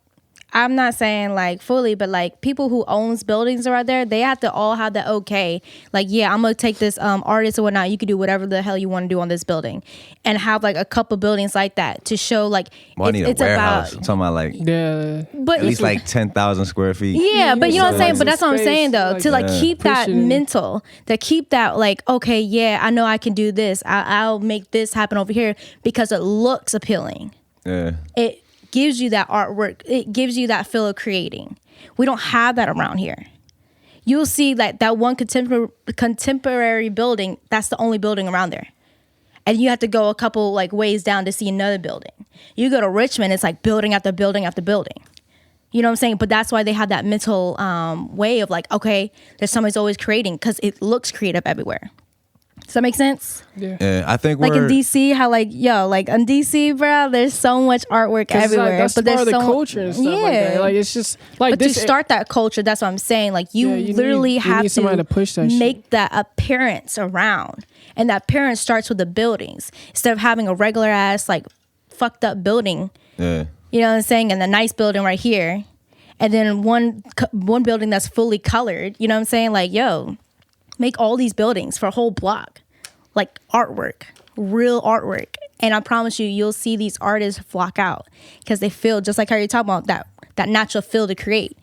I'm not saying like fully, but like people who owns buildings are out there, they have to all have the okay. Like, yeah, I'm gonna take this artist or whatnot. You can do whatever the hell you want to do on this building, and have like a couple buildings like that to show like it's a warehouse. I'm talking about like but at least like 10,000 square feet. Yeah, but you know what I'm saying. But that's what I'm saying though, to like keep that mental, to keep that like, okay, yeah, I know I can do this. I'll make this happen over here because it looks appealing. Yeah. It gives you that artwork. It gives you that feel of creating. We don't have that around here. You'll see that one contemporary building, that's the only building around there. And you have to go a couple like ways down to see another building. You go to Richmond, it's like building after building after building. You know what I'm saying? But that's why they have that mental way of like, okay, there's somebody's always creating because it looks creative everywhere. Does that make sense? Yeah, I think like in DC, how like in DC, bro, there's so much artwork everywhere. That's but part of the culture and stuff like that. Like it's just like but this. To start that culture, that's what I'm saying. Like you literally have to push that make shit. that appearance around, and that appearance starts with the buildings instead of having a regular ass like fucked up building. Yeah, you know what I'm saying, and a nice building right here, and then one building that's fully colored. You know what I'm saying? Like make all these buildings for a whole block, like artwork, real artwork. And I promise you'll see these artists flock out because they feel just like how you're talking about that natural feel to create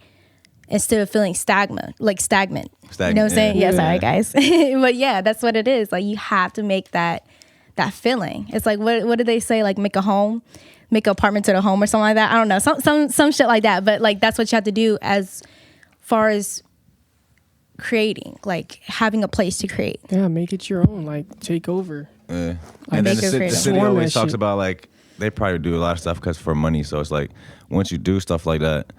instead of feeling stagnant. You know what I'm saying? Yeah, sorry guys. But yeah, that's what it is. Like you have to make that feeling. It's like, what did they say? Like make a home, make an apartment to the home or something like that. I don't know. Some shit like that. But like, that's what you have to do as far as creating, like having a place to create. Yeah, make it your own, like take over. Yeah. And then the city always talks about like they probably do a lot of stuff because for money. So it's like once you do stuff like that,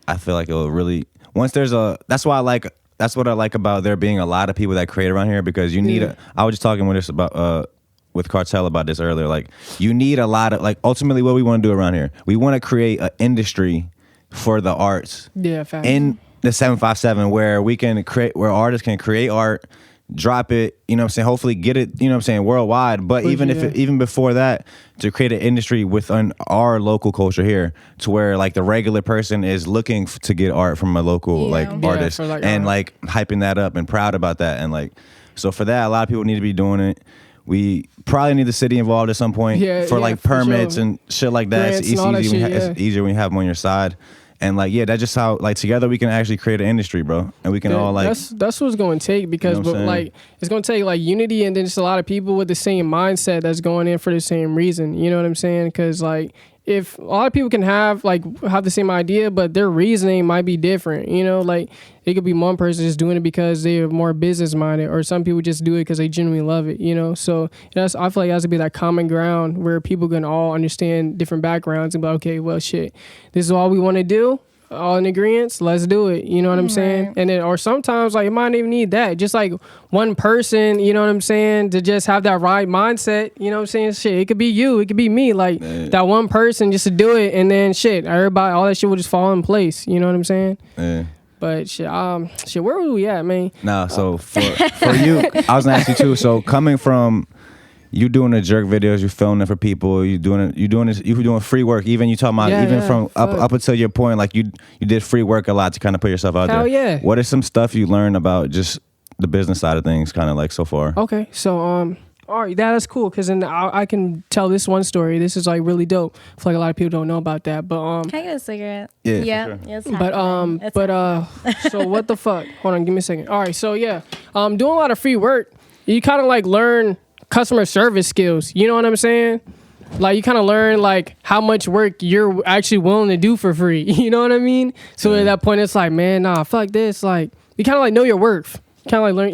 I feel like it'll really that's what I like about there being a lot of people that create around here because you need I was just talking with Cartel about this earlier. Like you need a lot of like ultimately what we want to do around here. We want to create an industry for the arts. Yeah, fact. In the 757 where we can create, where artists can create art, drop it, you know what I'm saying, hopefully get it, you know what I'm saying, worldwide. But even before that, to create an industry within our local culture here, to where like the regular person is looking to get art from a local like artist, and like hyping that up and proud about that. And like, so for that, a lot of people need to be doing it. We probably need the city involved at some point for like permits and shit like that. It's easier when you have them on your side. And like, that's just how like together we can actually create an industry, bro. And we can all like that's what it's going to take, because like it's going to take like unity, and then just a lot of people with the same mindset that's going in for the same reason. You know what I'm saying? Because like if a lot of people can have the same idea, but their reasoning might be different. You know, like it could be one person just doing it because they're more business minded, or some people just do it because they genuinely love it. You know, so I feel like it has to be that common ground where people can all understand different backgrounds and be like, okay, well, shit, this is all we want to do. All in agreement, let's do it. You know what I'm saying? And then, or sometimes like it might not even need that. Just like one person, you know what I'm saying, to just have that right mindset. You know what I'm saying? Shit, it could be you, it could be me. Like that one person just to do it, and then shit, everybody, all that shit will just fall in place. You know what I'm saying? Yeah. But shit, where were we at, man? Nah, so for you, I was gonna ask you too. So coming from you doing the jerk videos, you filming it for people, you doing free work. Even you talking about from up until your point, like you did free work a lot to kind of put yourself out there. Yeah. What is some stuff you learned about just the business side of things, kind of like so far? Okay, so all right, that's cool, because then I can tell this one story. This is like really dope. I feel like a lot of people don't know about that. But can I get a cigarette? Yeah. Sure. Yes. So what the fuck? Hold on, give me a second. All right, so doing a lot of free work, you kind of like learn customer service skills. You know what I'm saying? Like you kind of learn like how much work you're actually willing to do for free. You know what I mean? So at that point, it's like, man, nah, fuck this. Like you kind of like know your worth. Kind of like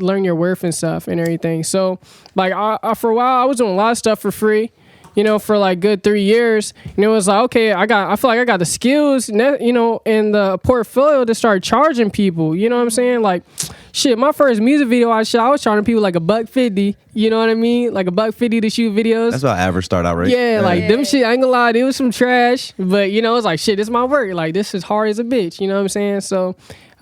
learn your worth and stuff and everything. So like I for a while I was doing a lot of stuff for free. You know, for like good 3 years, and it was like, okay, I feel like I got the skills, you know, in the portfolio to start charging people. You know what I'm saying? Like, shit, my first music video I shot, I was charging people like $150. You know what I mean? Like $150 to shoot videos. That's how average start out, right? Yeah, like them shit. I ain't gonna lie, it was some trash, but you know, it's like shit. This is my work. Like this is hard as a bitch. You know what I'm saying? So.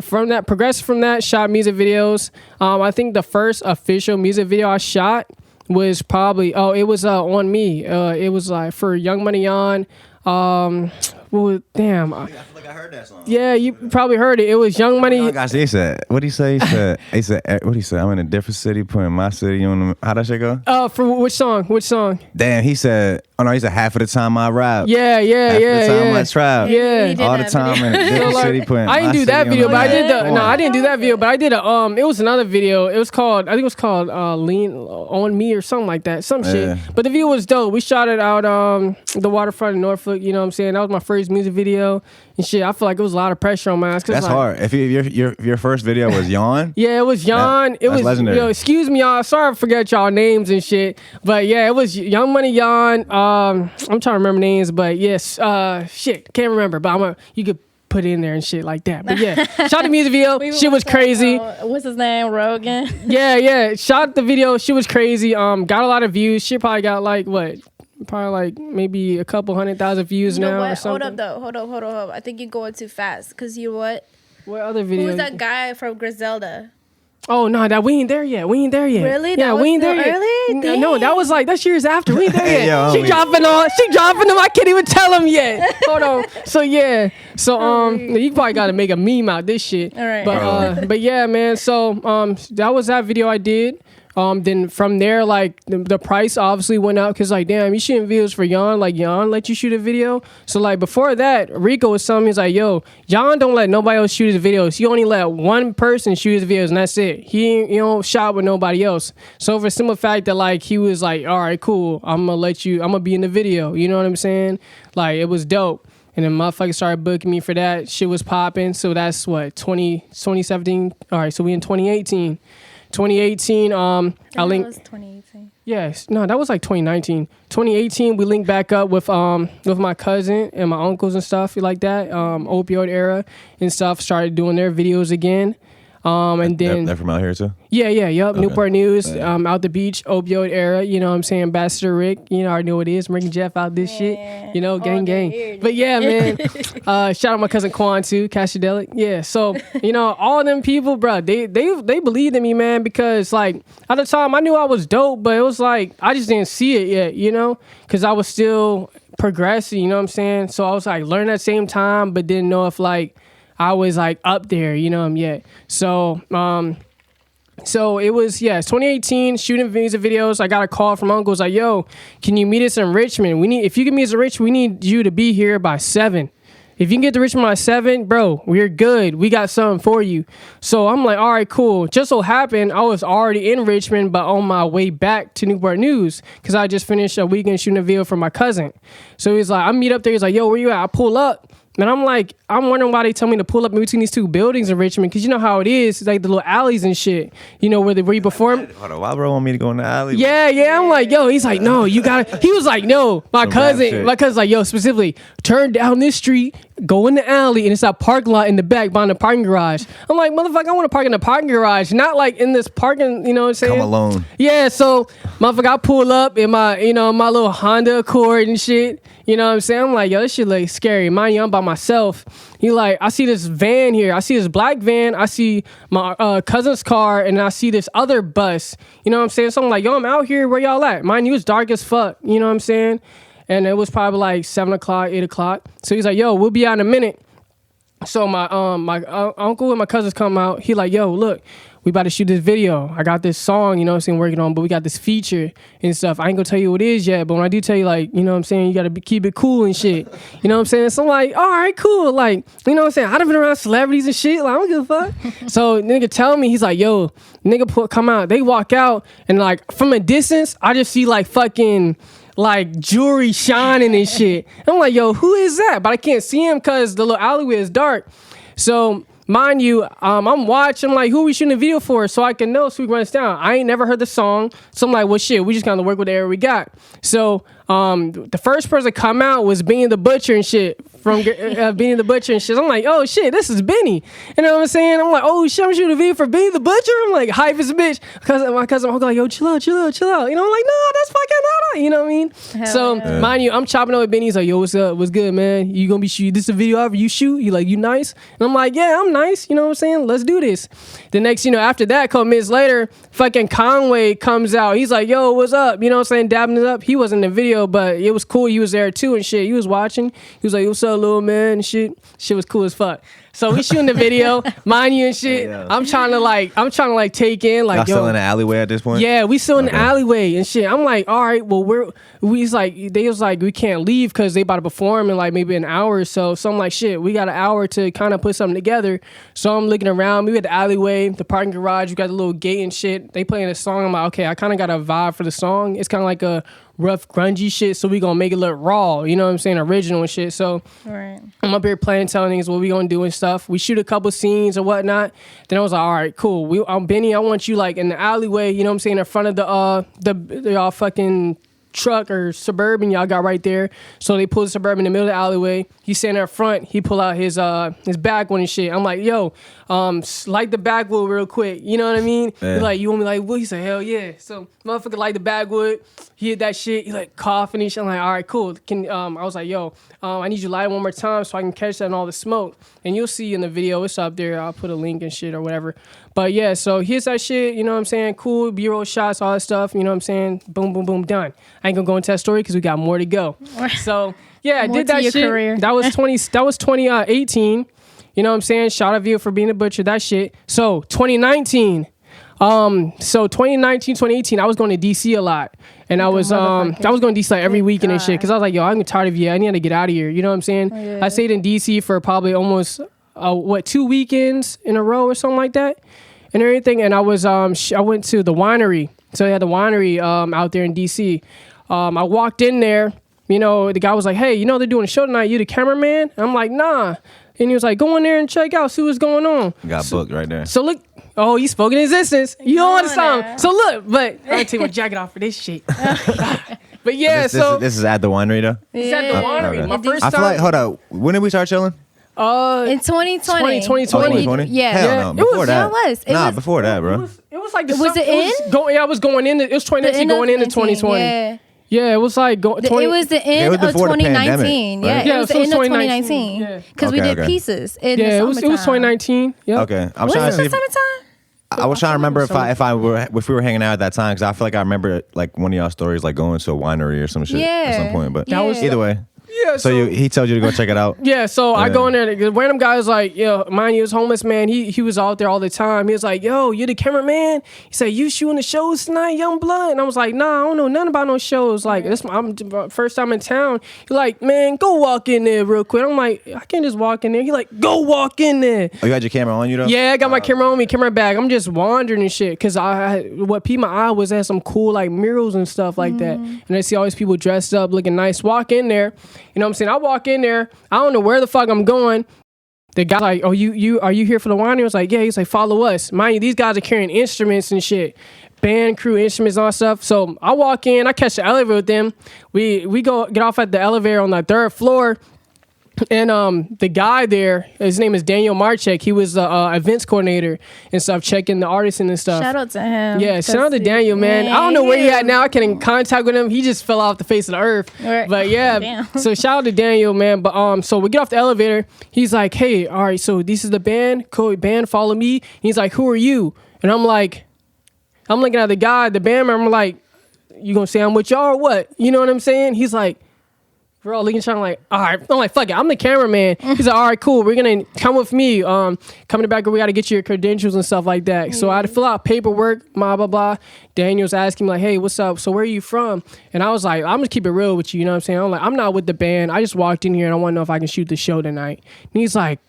Progressed from that, shot music videos. I think the first official music video I shot was probably it was on me. It was like for Young Money On. Well, damn. I feel like I heard that song. Yeah, you probably heard it. It was Young Money. Oh gosh, he said. What did he say? He said. What did he say? I'm in a different city, putting my city on. How that shit go? For which song? Which song? Damn, he said. Oh no, he said half of the time I rap. Yeah. Half of the time I trap. Yeah. All the time in a different city, putting. I didn't do that video, but I did I didn't do that video, but I did it was another video. It was called. I think it was called Lean on Me or something like that. Some shit. But the video was dope. We shot it out the waterfront in Norfolk. You know what I'm saying? That was my first music video and shit. I feel like it was a lot of pressure on my ass. That's like, hard. If your first video was Yawn. Yeah, it was Yawn. It was legendary. Excuse me, y'all. Sorry, I forget y'all names and shit. But yeah, it was Young Money Yawn. I'm trying to remember names, but yes, shit, can't remember. But you could put it in there and shit like that. But yeah, shot the music video. Shit was crazy. What's his name? Rogan. Yeah. Shot the video. Shit was crazy. Got a lot of views. Shit probably got like what? Probably like maybe a couple 100,000 views now or something. Hold up. I think you're going too fast. Cause you what? What other video? Who's that guy from Griselda? Oh no, we ain't there yet. Really? Yeah, we ain't there early? yet. No, that's years after. We ain't there yet. Yo, she dropping them. I can't even tell them yet. Hold on. So yeah. So you probably got to make a meme out this shit. All right. But yeah, man. So that was that video I did. Then from there, like the price obviously went up because like, damn, you shooting videos for Yon, like Yon let you shoot a video. So like before that, Rico was telling me, he's like, yo, Yon don't let nobody else shoot his videos. He only let one person shoot his videos and that's it. He don't shot with nobody else. So for the simple fact that like he was like, all right, cool, I'm gonna be in the video. You know what I'm saying? Like it was dope. And then motherfuckers started booking me for that. Shit was popping. So that's what, 2017? All right, so we in 2018. 2018, I linked. That was 2018. Yes, no, that was like 2019. 2018, we linked back up with my cousin and my uncles and stuff like that. Opioid era and stuff started doing their videos again. And then they're from out here too. Yeah, yep. Okay. Newport News, out the beach, opioid era. You know what I'm saying? Ambassador Rick, you know, I already know what it is. Rick and Jeff out this shit. You know, gang. But yeah, man. Shout out my cousin Quan too, Cashadelic. Yeah. So, you know, all of them people, bro, they believed in me, man, because like at the time I knew I was dope, but it was like I just didn't see it yet, you know, because I was still progressing, you know what I'm saying? So I was like learning at the same time, but didn't know if like I was like up there, you know, yet. So, so it was, it's 2018, shooting music videos. I got a call from Uncle. Was like, yo, can you meet us in Richmond? If you can meet us in Richmond, we need you to be here by 7. If you can get to Richmond by 7, bro, we're good. We got something for you. So I'm like, all right, cool. Just so happened, I was already in Richmond, but on my way back to Newport News, because I just finished a weekend shooting a video for my cousin. So he's like, I meet up there. He's like, yo, where you at? I pull up. And I'm like, I'm wondering why they tell me to pull up in between these two buildings in Richmond, because you know how it is. It's like the little alleys and shit, you know, where you perform. Hold on, why bro want me to go in the alley? Yeah. I'm like, yo, he's like, no, you gotta. He was like, no, my cousin's like, yo, specifically, turn down this street, go in the alley, and it's a parking lot in the back behind the parking garage. I'm like, motherfucker, I want to park in the parking garage, not like in this parking, you know what I'm saying? Come alone. Yeah, so motherfucker, I pull up in my, you know, my little Honda Accord and shit. You know what I'm saying? I'm like, yo, this shit looks scary. Mind you, I'm by myself. He like, I see this van here. I see this black van. I see my cousin's car, and I see this other bus. You know what I'm saying? So I'm like, yo, I'm out here. Where y'all at? Mind you, it's dark as fuck. You know what I'm saying? And it was probably like 7 o'clock, 8 o'clock. So he's like, yo, we'll be out in a minute. So my uncle and my cousins come out. He like, yo, look, we about to shoot this video. I got this song, you know what I'm saying, working on, but we got this feature and stuff. I ain't gonna tell you what it is yet, but when I do tell you, like, you know what I'm saying, you gotta keep it cool and shit. You know what I'm saying? So I'm like, all right, cool. Like, you know what I'm saying? I've been around celebrities and shit. Like, I don't give a fuck. So nigga tell me, he's like, yo, nigga come out. They walk out, and like from a distance, I just see like fucking like jewelry shining and shit. And I'm like, yo, who is that? But I can't see him because the little alleyway is dark. So mind you, I'm watching, like, who are we shooting a video for, so I can know, so we can run this down. I ain't never heard the song, so I'm like, well, shit, we just gotta work with the area we got. So the first person to come out was Benny the Butcher and shit, from Benny the Butcher and shit. I'm like, oh shit, this is Benny. You know what I'm saying? I'm like, oh shit, I'm shooting a video for Benny the Butcher. I'm like, hype as a bitch. My cousin, I'm like, yo, chill out. You know, I'm like, no, that's fucking not. You know what I mean? Hell so yeah. mind you, I'm chopping up with Benny. He's like, yo, what's up? What's good, man? You gonna be shooting this a video ever you shoot? You like, you nice? And I'm like, yeah, I'm nice. You know what I'm saying? Let's do this. The next, you know, after that, a couple minutes later, fucking Conway comes out. He's like, yo, what's up? You know what I'm saying? Dabbing it up. He wasn't in the video, but it was cool. He was there too and shit. He was watching. He was like, what's up, little man? And shit. Shit was cool as fuck. So we shooting the video, mind you and shit. Yeah. I'm trying to like take in, like, Y'all still in the alleyway at this point? yeah, we still in the alleyway and shit. I'm like, all right, well, they was like, we can't leave because they about to perform in like maybe an hour or so. So I'm like, shit, we got an hour to kind of put something together. So I'm looking around. We at the alleyway, the parking garage. We got the little gate and shit. They playing a song. I'm like, okay, I kind of got a vibe for the song. It's kind of like a rough, grungy shit. So we gonna make it look raw. You know what I'm saying? Original and shit. So Right. I'm up here playing, telling niggas what we gonna do and stuff. We shoot a couple scenes or whatnot. Then I was like, all right, cool. Benny, I want you like in the alleyway, you know what I'm saying, in front of the fucking truck or Suburban y'all got right there. So they pull the Suburban in the middle of the alleyway. He's standing up front. He pull out his backwood and shit. I'm like, yo, light the backwood real quick. You know what I mean? Yeah. He's like, you want me like what? He said, hell yeah. So motherfucker light the backwood. He hit that shit. He like coughing and shit. I'm like, all right, cool. I was like, yo, I need you to light it one more time so I can catch that and all the smoke. And you'll see in the video, it's up there. I'll put a link and shit or whatever. But yeah, so here's that shit, you know what I'm saying? Cool, B-roll shots, all that stuff, you know what I'm saying? Boom, boom, boom, done. I ain't gonna go into that story because we got more to go. So yeah, I More did to that your shit. career. That was 2018. You know what I'm saying? Shout out video for being a butcher, that shit. So 2019. 2018, I was going to DC a lot. And I was going to DC like every weekend and shit. Because I was like, yo, I'm tired of you. I need to get out of here. You know what I'm saying? Oh, yeah. I stayed in DC for probably almost 2 weekends in a row or something like that. And everything. And I was I went to the winery. So they had the winery out there in DC. I walked in there. You know, the guy was like, hey, you know they're doing a show tonight. You the cameraman? And I'm like, nah. And he was like, go in there and check out, see what's going on. Got booked right there. So look, oh, you spoke in existence. You don't want to Come on sound. So look, but I take my jacket off for this shit. But yeah, This is at the winery though? it's at the winery. Okay. My first I time. feel like, hold up, when did we start chilling? In 2020. 2020. Yeah. Hell no. Before that. Before that, bro. It was like Was it in? I was going into. It was 2019 going into 2020. Yeah. Yeah, it was like It was the end of 2019. Right? Yeah, it was the end of 2019. Because we did pieces. It was 2019. Yeah. Okay, I'm Was trying it to the see. summertime? I was trying to remember if we were hanging out at that time, because I feel like I remember like one of y'all stories like going to a winery or some shit at some point. But either way. Yeah, so he told you to go check it out. Yeah, so I go in there. The random guy was like, "Yo, mind you, this homeless man. He was out there all the time. He was like, "Yo, you the cameraman?" He said, "You shooting the shows tonight, Young Blood?" And I was like, "Nah, I don't know nothing about no shows. Like, I'm first time in town." He's like, "Man, go walk in there real quick." I'm like, "I can't just walk in there." He like, "Go walk in there." Oh, you had your camera on you though? Yeah, I got my camera on me, camera bag. I'm just wandering and shit, cause what peeped my eye was at some cool like murals and stuff like that. And I see all these people dressed up, looking nice. Walk in there, you know what I'm saying? I walk in there, I don't know where the fuck I'm going. The guy's like, "Oh, you are you here for the winery?" I was like, "Yeah." He's like, "Follow us." Mind you, these guys are carrying instruments and shit, band crew instruments and all stuff. So I walk in, I catch the elevator with them. We go get off at the elevator on the 3rd floor. And the guy there, his name is Daniel Marchek. He was the events coordinator and stuff, checking the artists and stuff. Shout out to him. Yeah, shout out to Daniel, man. I don't know where he at now. I can in contact with him. He just fell off the face of the earth. Right. But yeah, so shout out to Daniel, man. But so we get off the elevator. He's like, "Hey, all right, so this is the band. Cool, band, follow me." And he's like, "Who are you?" And I'm looking at the guy, the band member. I'm like, "You gonna say I'm with y'all or what?" You know what I'm saying? He's like, we're all looking, trying like, all right. I'm like, fuck it, I'm the cameraman. He's like, all right, cool. We're gonna come with me. Come to the back, we gotta get your credentials and stuff like that. So I had to fill out paperwork, blah blah blah. Daniel's asking me like, hey, what's up? So where are you from? And I was like, I'm gonna keep it real with you. You know what I'm saying? I'm like, I'm not with the band. I just walked in here and I want to know if I can shoot the show tonight. And he's like,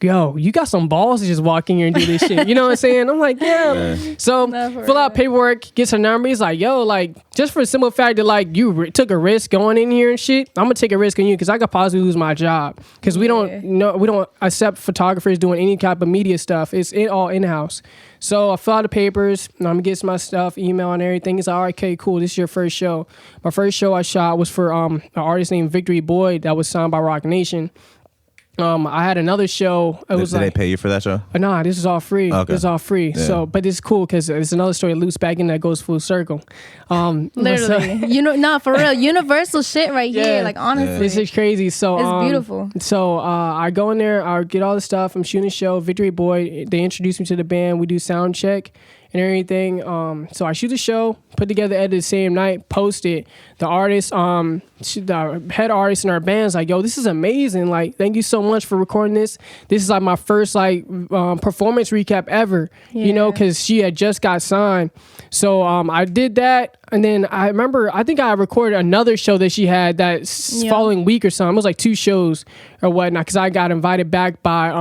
yo, you got some balls to just walk in here and do this shit. You know what I'm saying? I'm like, yeah. So fill out paperwork, gets her number. He's like, yo, like, just for the simple fact that like you took a risk going in here and shit, I'm gonna take a risk on you because I could possibly lose my job because we don't accept photographers doing any type of media stuff. It's all in-house. So I fill out the papers, and I'm getting my stuff, email and everything. It's like, all right, okay, cool. This is your first show. My first show I shot was for an artist named Victory Boyd that was signed by Rock Nation. I had another show. Did they pay you for that show? Nah, this is all free. Okay. This is all free. Yeah. So, but it's cool because it's another story that loops back in that goes full circle. Literally, for real, universal shit right here. Like honestly, this is crazy. So it's beautiful. So I go in there, I get all the stuff. I'm shooting a show. Victory Boy. They introduce me to the band. We do sound check and everything. So I shoot the show, put together edit the same night, post it. The artist, the head artist in our band's like, yo, this is amazing. Like, thank you so much for recording this. This is like my first performance recap ever, you know, because she had just got signed. So I did that. And then I remember, I think I recorded another show that she had that following week or something. It was like 2 shows or whatnot because I got invited back by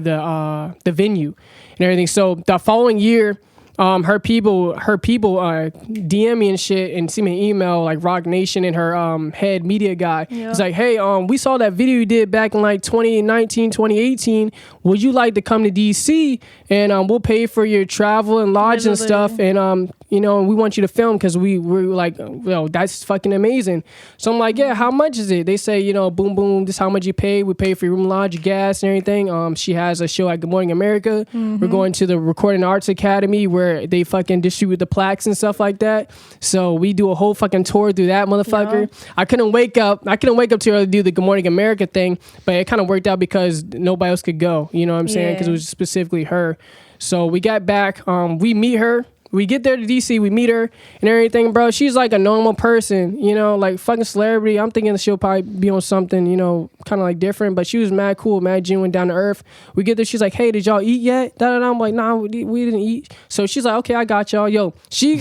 the venue and everything. So the following year, her people DM me and shit and send me an email like Rock Nation and her head media guy. He's like, hey, we saw that video you did back in like 2019, 2018. Would you like to come to DC and we'll pay for your travel and lodge and stuff and you know, we want you to film because we're like, well, that's fucking amazing. So I'm like, yeah, how much is it? They say, you know, boom, boom, this is how much you pay. We pay for your room, lodge, your gas, and everything. She has a show at Good Morning America. We're going to the Recording Arts Academy where they fucking distribute the plaques and stuff like that. So we do a whole fucking tour through that motherfucker. Yeah. I couldn't wake up too early to do the Good Morning America thing, but it kind of worked out because nobody else could go. You know what I'm saying? Because it was specifically her. So we got back. We meet her. We get there to DC, we meet her and everything, bro. She's like a normal person, you know, like fucking celebrity. I'm thinking she'll probably be on something, you know, kind of like different, but she was mad cool, mad genuine, down to earth. We get there, she's like, hey, did y'all eat yet? I'm like, nah, we didn't eat. So she's like, okay, I got y'all. Yo,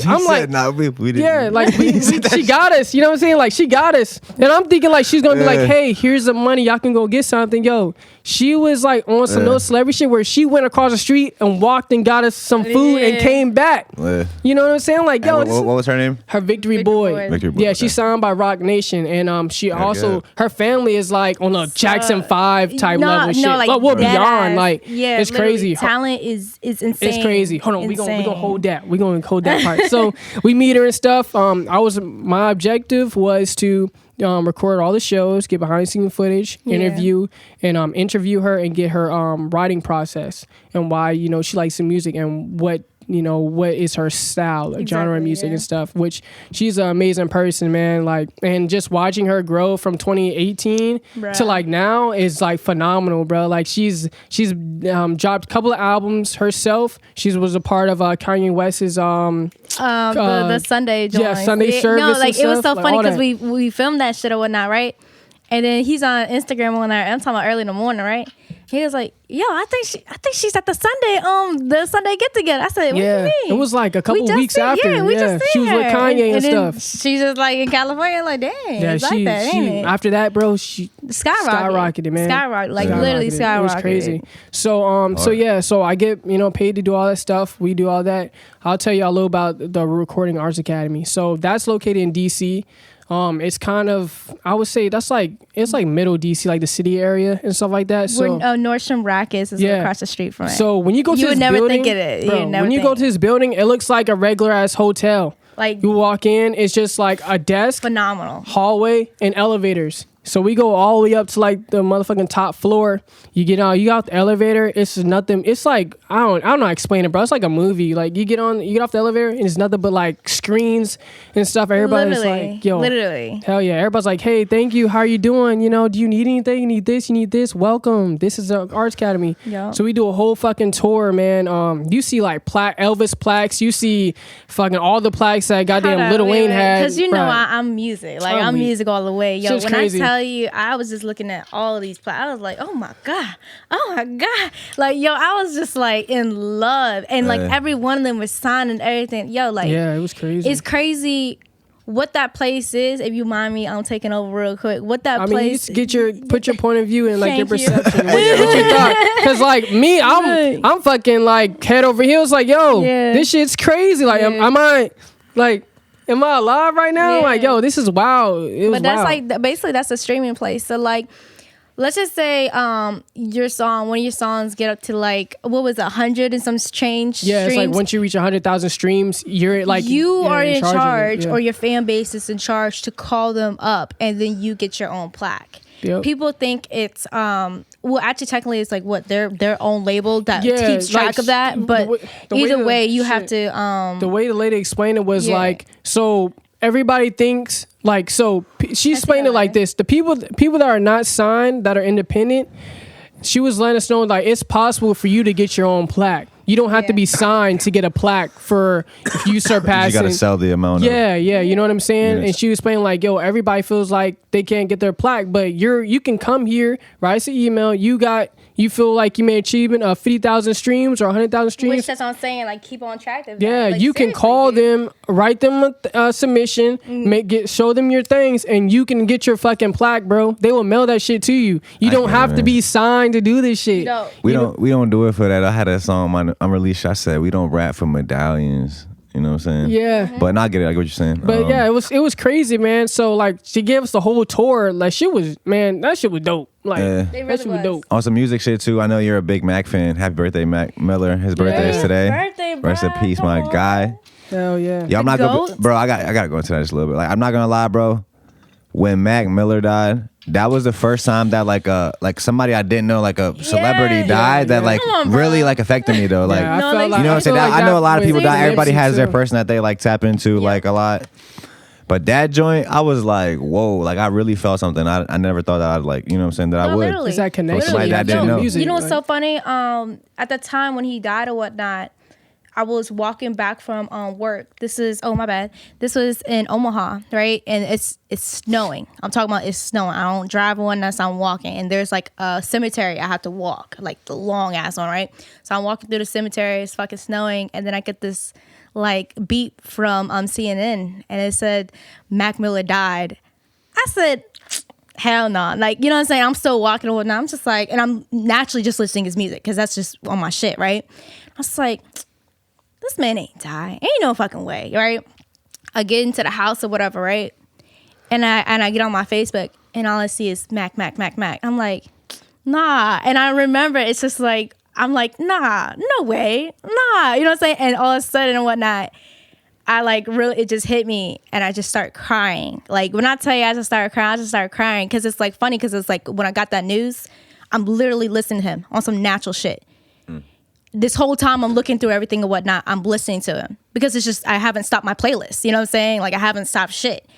I'm like, nah, we didn't. Yeah, like she got us, you know what I'm saying? Like she got us. And I'm thinking like she's gonna be like, hey, here's the money, y'all can go get something. Yo, she was like on some no celebrity shit where she went across the street and walked and got us some food and came back. You know what I'm saying? Like, yo, what was her name? Her Victory Boy. Victory Boy. Yeah, she's signed by Rock Nation, and she also her family is like on a Jackson 5 type level shit. Like, we're beyond. Like, yeah, it's crazy. Talent is insane. It's crazy. Hold on, we gonna hold that. We gonna hold that part. So we meet her and stuff. My objective was to record all the shows, get behind the scenes footage, interview her and get her writing process and why she likes the music and what is her style, genre of music and stuff, which she's an amazing person, man. Like, and just watching her grow from 2018 to like now is like phenomenal, bro. Like she's dropped a couple of albums herself. She was a part of Kanye West's the Sunday joint. Yeah, Sunday service. No, like and it was so stuff, funny like because we filmed that shit or whatnot, right? And then he's on Instagram one night. I'm talking about early in the morning, right? He was like, "Yo, I think she's at the Sunday get together." I said, "What do you mean?" It was like a couple weeks after. Yeah, we just she was with Kanye and stuff. She's just like in California, like, dang, it's like that, ain't it? After that, bro, she skyrocketed, man. Literally skyrocketed. It was crazy. So, so I get paid to do all that stuff. We do all that. I'll tell you a little about the Recording Arts Academy. So that's located in DC. It's kind of, I would say it's like middle DC, like the city area and stuff like that. So Nordstrom Rackets is across the street from it. So when you go to this building, you would never think it. When you go to this building, it looks like a regular ass hotel. Like you walk in, it's just like a desk, phenomenal hallway, and elevators. So we go all the way up to like the motherfucking top floor. You get out the elevator. It's nothing. It's like I don't know how to explain it, bro. It's like a movie. Like you get off the elevator and it's nothing but like screens and stuff. Everybody's like, yo, literally, hell yeah. Everybody's like, hey, thank you. How are you doing? Do you need anything? You need this? You need this? Welcome. This is the Arts Academy. Yep. So we do a whole fucking tour, man. You see like Elvis plaques. You see fucking all the plaques that goddamn Lil Wayne had. Because I'm music. Like I'm music all the way. Yo, when crazy. I tell you, I was just looking at all of these plaques. I was like, oh my god, like yo, I was just like in love, and like every one of them was signed and everything. Yo, like it was crazy. It's crazy what that place is. If you mind me, I'm taking over real quick. What that place? Put your point of view and like your perception. What you thought? Because like me, I'm fucking like head over heels. Like yo, this shit's crazy. Like am I alive right now? Yeah. Like, yo, this is wild. But that's like, basically that's a streaming place. So like, let's just say one of your songs get up to like, what was it, 100 and some change Yeah, streams? it's like once you reach 100,000 streams, you're like... You are in charge or your fan base is in charge to call them up and then you get your own plaque. Yep. People think it's actually technically it's like what their own label that keeps track of that, but either way you have to the way the lady explained it was like, so everybody thinks like, so she explained it like this: the people that are not signed, that are independent, she was letting us know like it's possible for you to get your own plaque. You don't have to be signed to get a plaque for if you surpass. You got to sell the amount. You know what I'm saying? Yes. And she was saying like, yo, everybody feels like they can't get their plaque, but you can come here, write us an email. You feel like you made achievement of 50,000 streams or 100,000 streams. Which that's what I'm saying. Like keep on track of that. Yeah, like, you can call them, write them a submission, show them your things, and you can get your fucking plaque, bro. They will mail that shit to you. You don't have to be signed to do this shit. We don't do it for that. I had a song on my unreleased. I said we don't rap for medallions. You know what I'm saying? Yeah. But I get it. I get what you're saying. But it was crazy, man. So like she gave us the whole tour. Like that shit was dope. Like that shit was dope. On some music shit too. I know you're a big Mac fan. Happy birthday, Mac Miller. His birthday is today. Rest in peace, my guy. Hell yeah. Yeah, I'm not gonna, bro. I gotta go into that just a little bit. Like I'm not gonna lie, bro. When Mac Miller died, that was the first time that like somebody I didn't know, like a celebrity died that like really like affected me though. Like you know what I'm saying? I know a lot of people die. Everybody has their person that they like tap into like a lot. But that joint, I was like, whoa, like I really felt something. I never thought that I'd like, you know what I'm saying, that I would. Literally. It's that connection. Somebody that didn't know. You know what's so funny? At the time when he died or whatnot, I was walking back from work. This was in Omaha, right? And it's snowing. I'm talking about it's snowing. I don't drive one, that's I'm walking. And there's like a cemetery I have to walk, like the long ass one, right? So I'm walking through the cemetery, it's fucking snowing, and then I get this like beep from CNN and it said Mac Miller died. I said, hell no. Like, you know what I'm saying? I'm still walking and whatnot. I'm just like, and I'm naturally just listening to his music because that's just on my shit, right? I was like, this man ain't die. Ain't no fucking way, right? I get into the house or whatever, right? And I get on my Facebook and all I see is Mac. I'm like, nah. And I remember it's just like, I'm like, nah, no way. Nah. You know what I'm saying? And all of a sudden and whatnot, I like really, it just hit me and I just start crying. Like when I tell you I just started crying because it's like funny because it's like when I got that news, I'm literally listening to him on some natural shit. This whole time I'm looking through everything and whatnot, I'm listening to him because it's just, I haven't stopped my playlist. You know what I'm saying? Like I haven't stopped shit.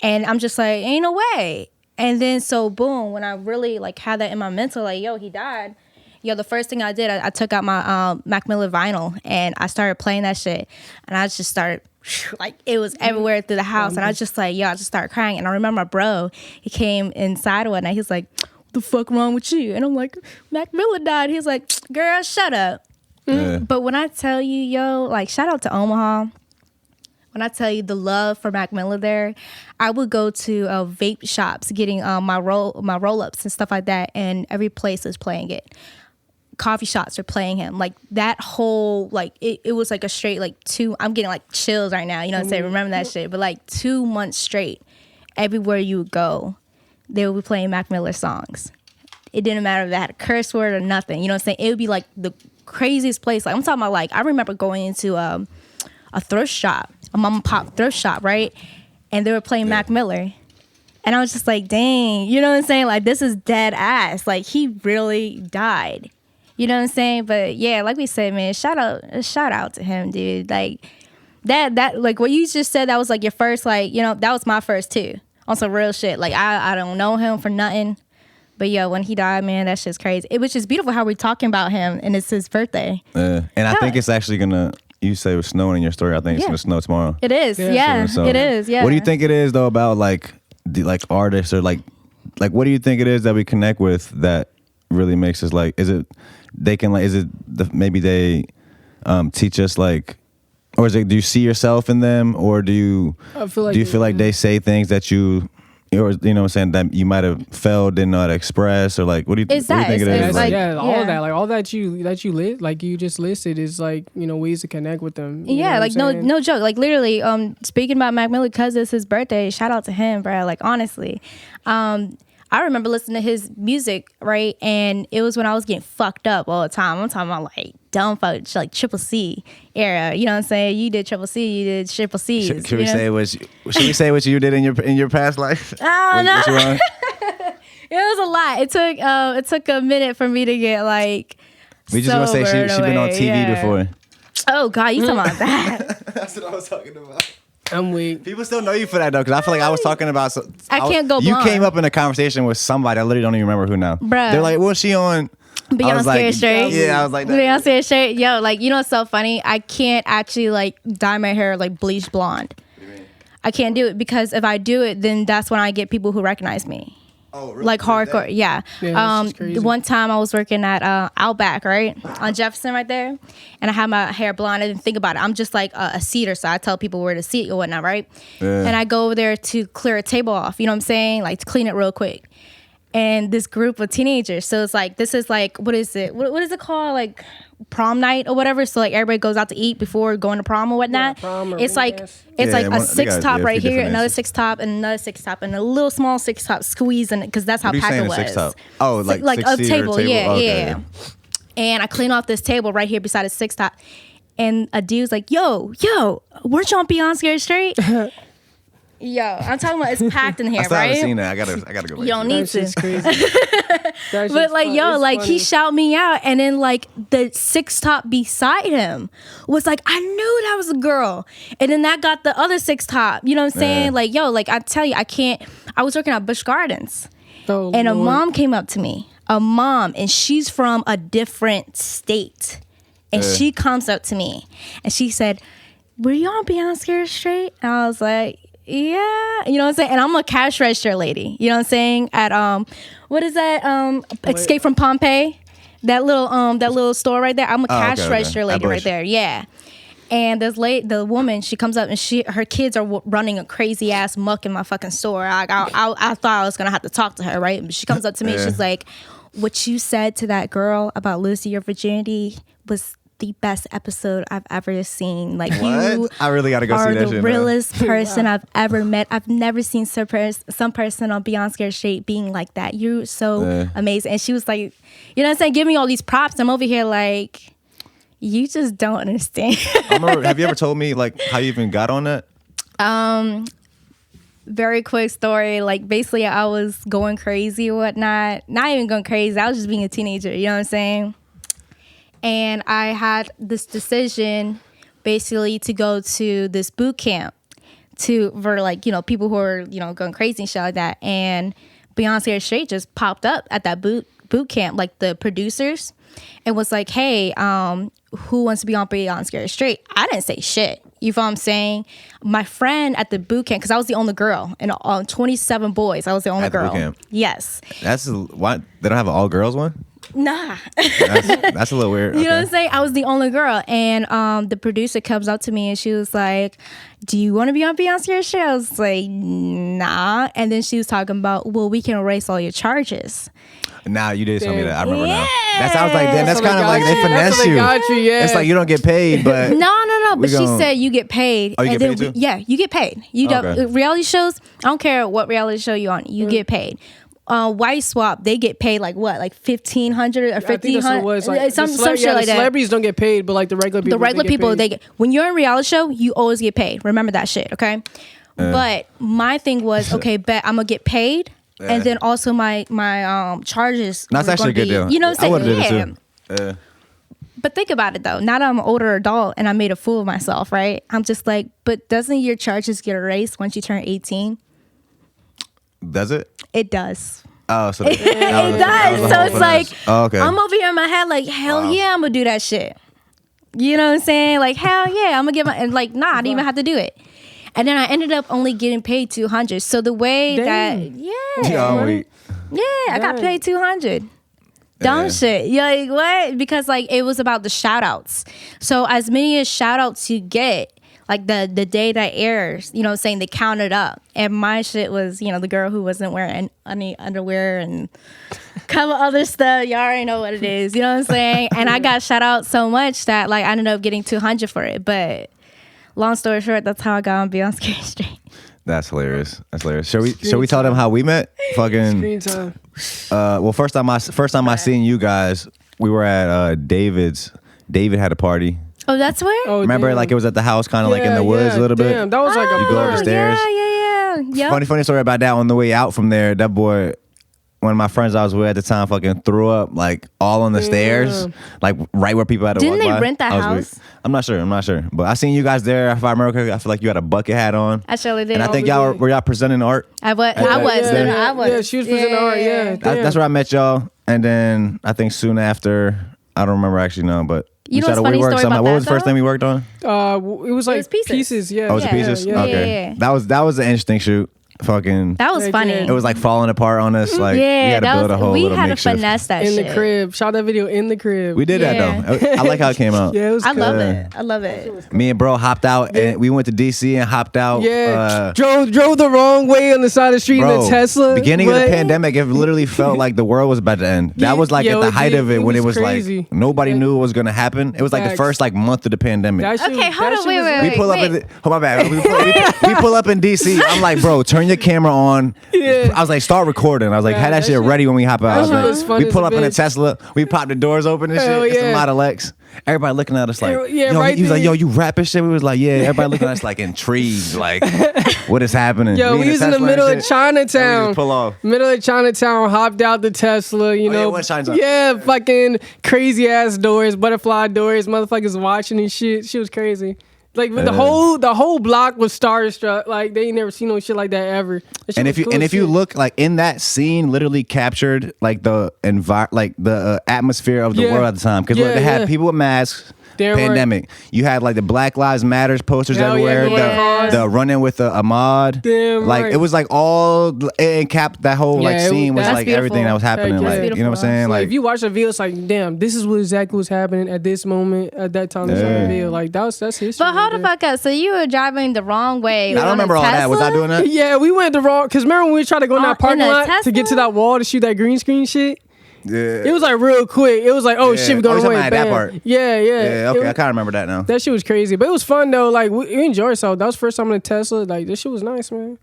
And I'm just like, ain't no way. And then so boom, when I really like had that in my mental, like, yo, he died. Yo, the first thing I did, I took out my Mac Miller vinyl and I started playing that shit. And I just started, like, it was everywhere through the house. And I was just like, yo, I just started crying. And I remember my bro, he came inside one night. He's like, what the fuck wrong with you? And I'm like, Mac Miller died. He's like, girl, shut up. Yeah. But when I tell you, yo, like, shout out to Omaha. When I tell you the love for Mac Miller there, I would go to vape shops getting my roll-ups and stuff like that, and every place is playing it. Coffee shops are playing him. Like, that whole, like, it was like a straight, like, I'm getting, like, chills right now, you know what I'm saying? Remember that shit. But, like, 2 months straight, everywhere you would go, they would be playing Mac Miller songs. It didn't matter if they had a curse word or nothing, you know what I'm saying? It would be, like, the craziest place. Like I'm talking about, like I remember going into a thrift shop, a mom and pop thrift shop, right? And they were playing Mac Miller, and I was just like, dang, you know what I'm saying? Like this is dead ass. Like he really died, you know what I'm saying? But yeah, like we said, man, shout out to him, dude. Like that like what you just said, that was like your first, like, you know, that was my first too on some real shit. Like I don't know him for nothing. But yo, when he died, man, that's just crazy. It was just beautiful how we're talking about him, and it's his birthday. And I think it's actually gonna. You say it was snowing in your story. I think it's gonna snow tomorrow. It is. Yeah, so, it is. Yeah. What do you think it is though about like artists or like what do you think it is that we connect with that really makes us like? Is it they can like? Is it maybe they teach us like? Or is it? Do you see yourself in them, or do you feel like they say things that you? Or, you know what I'm saying, that you might have felt, didn't know how to express, or like, what do you think it is? Like, all that, like all that you like you just listed is like, you know, ways to connect with them. Yeah, like no joke. Like literally, speaking about Mac Miller, because it's his birthday, shout out to him, bro. Like honestly, I remember listening to his music, right? And it was when I was getting fucked up all the time. I'm talking about like dumb fuck, like Triple C era. You know what I'm saying? You did Triple C, you did Triple C. Should we say what you did in your past life? Oh no. It was a lot. It took a minute for me to get like. We just gonna say she been on TV before. Oh God, you talking about that? That's what I was talking about. I'm weak. People still know you for that though, because I feel like I was talking about. I can't go You blonde. came up in a conversation with somebody. I literally don't even remember who now. Bruh. They're like, "Was she on?" Beyonce straight. Yeah, I was like, Beyonce straight. Yo, like, you know what's so funny? I can't actually like dye my hair like bleach blonde. I can't do it because if I do it, then that's when I get people who recognize me. Oh, really? Like hardcore, yeah. The one time I was working at Outback, right, on Jefferson, right there, and I had my hair blonde. I didn't think about it. I'm just like a seater, so I tell people where to seat or whatnot, right? Yeah. And I go over there to clear a table off. You know what I'm saying? Like to clean it real quick. And this group of teenagers, so it's like this is like what is it? What is it called? Like prom night or whatever. So like everybody goes out to eat before going to prom or whatnot. Yeah, prom or it's like a six top right here, another six top, and another six top, and a little small six top squeezing it because that's how packed it was. Six top? Oh, like a table. Yeah, okay. Yeah. And I clean off this table right here beside a six top, and a dude's like, "Yo, weren't you on Beyonce Straight?" Yo, I'm talking about it's packed in here, I still right? haven't seen that. I gotta go back. You don't need to. Crazy. But like, yo, like he shouted me out, and then like the six top beside him was like, I knew that was a girl, and then that got the other six top. You know what I'm saying? Yeah. Like, yo, like I tell you, I was working at Busch Gardens, and a mom came up to me, and she's from a different state, and she comes up to me, and she said, "Were you on Beyonce Straight?" And I was like, yeah, you know what I'm saying? And I'm a cash register lady, you know what I'm saying? At what is that? Escape from Pompeii, that little store right there. I'm a cash register lady right there. Yeah. And the woman, she comes up and her kids are running a crazy ass muck in my fucking store. I thought I was gonna have to talk to her, right? But she comes up to me and she's like, "What you said to that girl about losing your virginity was the best episode I've ever seen. Like, you I really gotta go see that shit. The realest person I've ever met. I've never seen some person on Beyonce Straight being like that. You're so amazing." And she was like, you know what I'm saying? Give me all these props. I'm over here like, You just don't understand. Have you ever told me like how you even got on that? Very quick story. Like basically, I was going crazy or whatnot. Not even going crazy. I was just being a teenager. You know what I'm saying? And I had this decision, basically, to go to this boot camp for like people who are going crazy and shit like that. And Beyonce Straight just popped up at that boot camp, like the producers, and was like, "Hey, who wants to be on Beyonce Straight?" I didn't say shit. You feel what I'm saying? My friend at the boot camp, because I was the only girl, and 27 boys, I was the only girl. Boot camp. Yes. That's why they don't have an all girls one. Nah. That's a little weird. You know what I'm saying? I was the only girl. And the producer comes up to me and she was like, "Do you want to be on Beyonce's show?" I was like, "Nah." And then she was talking about, "Well, we can erase all your charges." Now you did tell me that. I remember now. Yeah. That sounds like that's kind of like they finesse That's you. got you, yeah. It's like you don't get paid, but No. But she said you get paid. Oh, you and get then paid too? Yeah, you get paid. You Okay. don't reality shows. I don't care what reality show you're on. You get paid. White Swap, they get paid like what, like $1,500 or $1,500, I think that's what it was. Like, some shit like that. Celebrities don't get paid, but like the regular people, they get. When you're in a reality show, you always get paid. Remember that shit, okay? But my thing was, okay, bet I'm gonna get paid, and then also my charges. That's actually a good deal. You know what I'm saying? I would have did it too. But think about it though. Now that I'm an older adult and I made a fool of myself, right? I'm just like, but doesn't your charges get erased once you turn 18? Does it? It does. Oh, so It does. So it's like, okay. I'm over here in my head like, hell yeah, I'm gonna do that shit. You know what I'm saying? Like, hell yeah, I'm gonna get my, and like, nah, I didn't even have to do it. And then I ended up only getting paid $200. So the way that, I got paid $200. Dumb shit. You're like, what? Because like it was about the shout outs. So as many as shout outs you get, like the day that airs, you know what I'm saying, they count it up. And my shit was, the girl who wasn't wearing any underwear and a couple other stuff. Y'all already know what it is. You know what I'm saying? And I got shout out so much that like I ended up getting $200 for it. But long story short, that's how I got on Beyonce Straight. That's hilarious. Shall we tell them how we met? Fucking Screen time. Well, first time I seen you guys, we were at David's. David had a party. Oh, that's where? Oh, Remember, damn. like it was at the house, kind of like in the woods a little bit. Damn, that was like a You go up the blur. stairs. Yeah. Yep. Funny story about that. On the way out from there, that boy, one of my friends I was with at the time, fucking threw up like all on the stairs, like right where people had to Didn't walk they by. rent that I was house? weak. I'm not sure, but I seen you guys there. If I remember correctly, I feel like you had a bucket hat on. I surely did. And I think we y'all did. were y'all presenting art. I was. Yeah, she was presenting art. Yeah, That's where I met y'all, and then I think soon after, I don't remember actually no, but You we know started what's funny WeWork story somehow. about What was that, the first though? thing we worked on? It was like Pieces. Yeah. Oh, was it Pieces? Yeah. Okay, Yeah. that was an interesting shoot. Fucking, That was Heck funny. yeah. it was like falling apart on us. Like we had to build a whole we little had to makeshift. finesse that In shit. the crib. Shot that video in the crib. We did that though. I like how it came out. Yeah, it was I cool. love it. I love it. Me and bro hopped out, and we went to DC and hopped out. Yeah, drove the wrong way on the side of the street in Bro, the Tesla. beginning of the but- pandemic, it literally felt like the world was about to end. That was like Yo, at the it height did. of it, It when it was was crazy. like nobody knew what was gonna happen. It was like the Facts. first like month of the pandemic. That shit Okay, was- hold that on, shit wait, was- wait, We pull up in oh my bad. We pull up in DC. I'm like, bro, turn your camera on. Yeah. I was like, start recording. I was like, Yeah, had that shit ready when we hop out. I was that shit like, was fun we as pull a up in a bitch. Tesla. We pop the doors open and Hell shit. It's a yeah. Model X. Everybody looking at us like, Yeah, yo, right he was like, there. yo, you rapping shit? We was like, yeah. Everybody looking at us like intrigued, like, what is happening? Yo, we was in the Tesla and middle of shit. And we Chinatown. just pull off. Middle of Chinatown, hopped out the Tesla, you Oh, yeah, know. what Chinatown? Yeah, fucking crazy ass doors, butterfly doors, motherfuckers watching and shit. Shit was crazy. Like the whole block was starstruck. Like they ain't never seen no shit like that ever. That shit And was if cool you as you shit. look like in that scene, literally captured like the atmosphere of the Yeah. world at the time, because Yeah, they had yeah. people with masks. Damn right. Pandemic. You had like the Black Lives Matters posters Hell yeah, everywhere. going across. The running with the Ahmad. Damn like right. it was like all it capped that whole like Yeah, scene was that's like everything that was happening. Heck yeah. Like That's you know what I'm saying? Like, Like if you watch the video, it's like, damn, this is what exactly was happening at this moment, at that time. This Yeah. video, like that's history. But hold right the fuck up. So you were driving the wrong way. I don't remember all that. Was I doing that? Yeah, we went the wrong. Cause remember when we tried to go in Oh, that parking in a lot to get to Tesla? that wall to shoot that green screen shit? Yeah. It was like real quick. It was like, oh Yeah. shit, we going Oh, you away. talking about that Bam. part? Yeah. Yeah, okay, It I was- kind of remember that now. that shit was crazy, but it was fun though. Like we enjoyed ourselves. That was the first time in a Tesla. Like this shit was nice, man.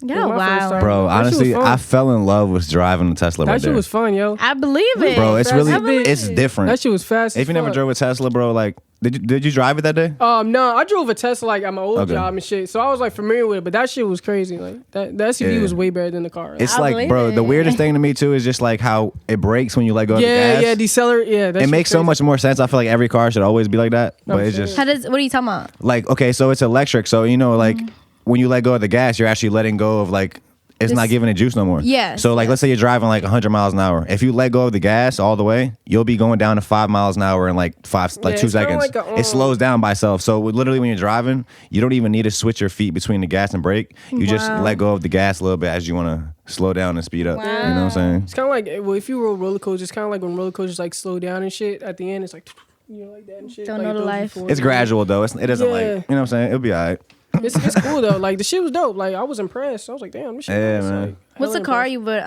Yeah, my first wow. time. Bro, That shit was honestly, fun. I fell in love with driving a Tesla right That shit there. was fun, yo. I believe it. Bro, it's Fast really, as a it's bitch. different. That shit was fast. If you never fuck. drove a Tesla, bro, like, did you drive it that day? No, I drove a Tesla like at my old Okay. job and shit, so I was like familiar with it. But that shit was crazy. Like that SUV Yeah. was way better than the car. It's I like, believe bro, it. the weirdest thing to me too is just like how it brakes when you let go of the yeah, gas. yeah, decelerate. Yeah, that It shit makes so crazy. much more sense. I feel like every car should always be like that, but it's sure. just What are you talking about? like, okay, so it's electric, so you know, like Mm-hmm. when you let go of the gas, you're actually letting go of like. It's This- not giving it juice no more. Yes, So like, yes. let's say you're driving like 100 miles an hour. If you let go of the gas all the way, you'll be going down to 5 miles an hour in like 2 it's kinda seconds. like a, It slows down by itself. So literally, when you're driving, you don't even need to switch your feet between the gas and brake. You just Wow. let go of the gas a little bit as you want to slow down and speed up. You know what I'm saying? It's kind of like well, if you roll roller coasters, it's kind of like when roller coasters like slow down and shit. At the end, it's like like that and shit. Don't like know the those life. before. It's gradual though. It doesn't like, Yeah. you know what I'm saying? It'll be all right. It's cool though. Like the shit was dope. Like I was impressed. I was like, damn, this shit. Yeah, nice. man. Like, What's hella the car impressed. you would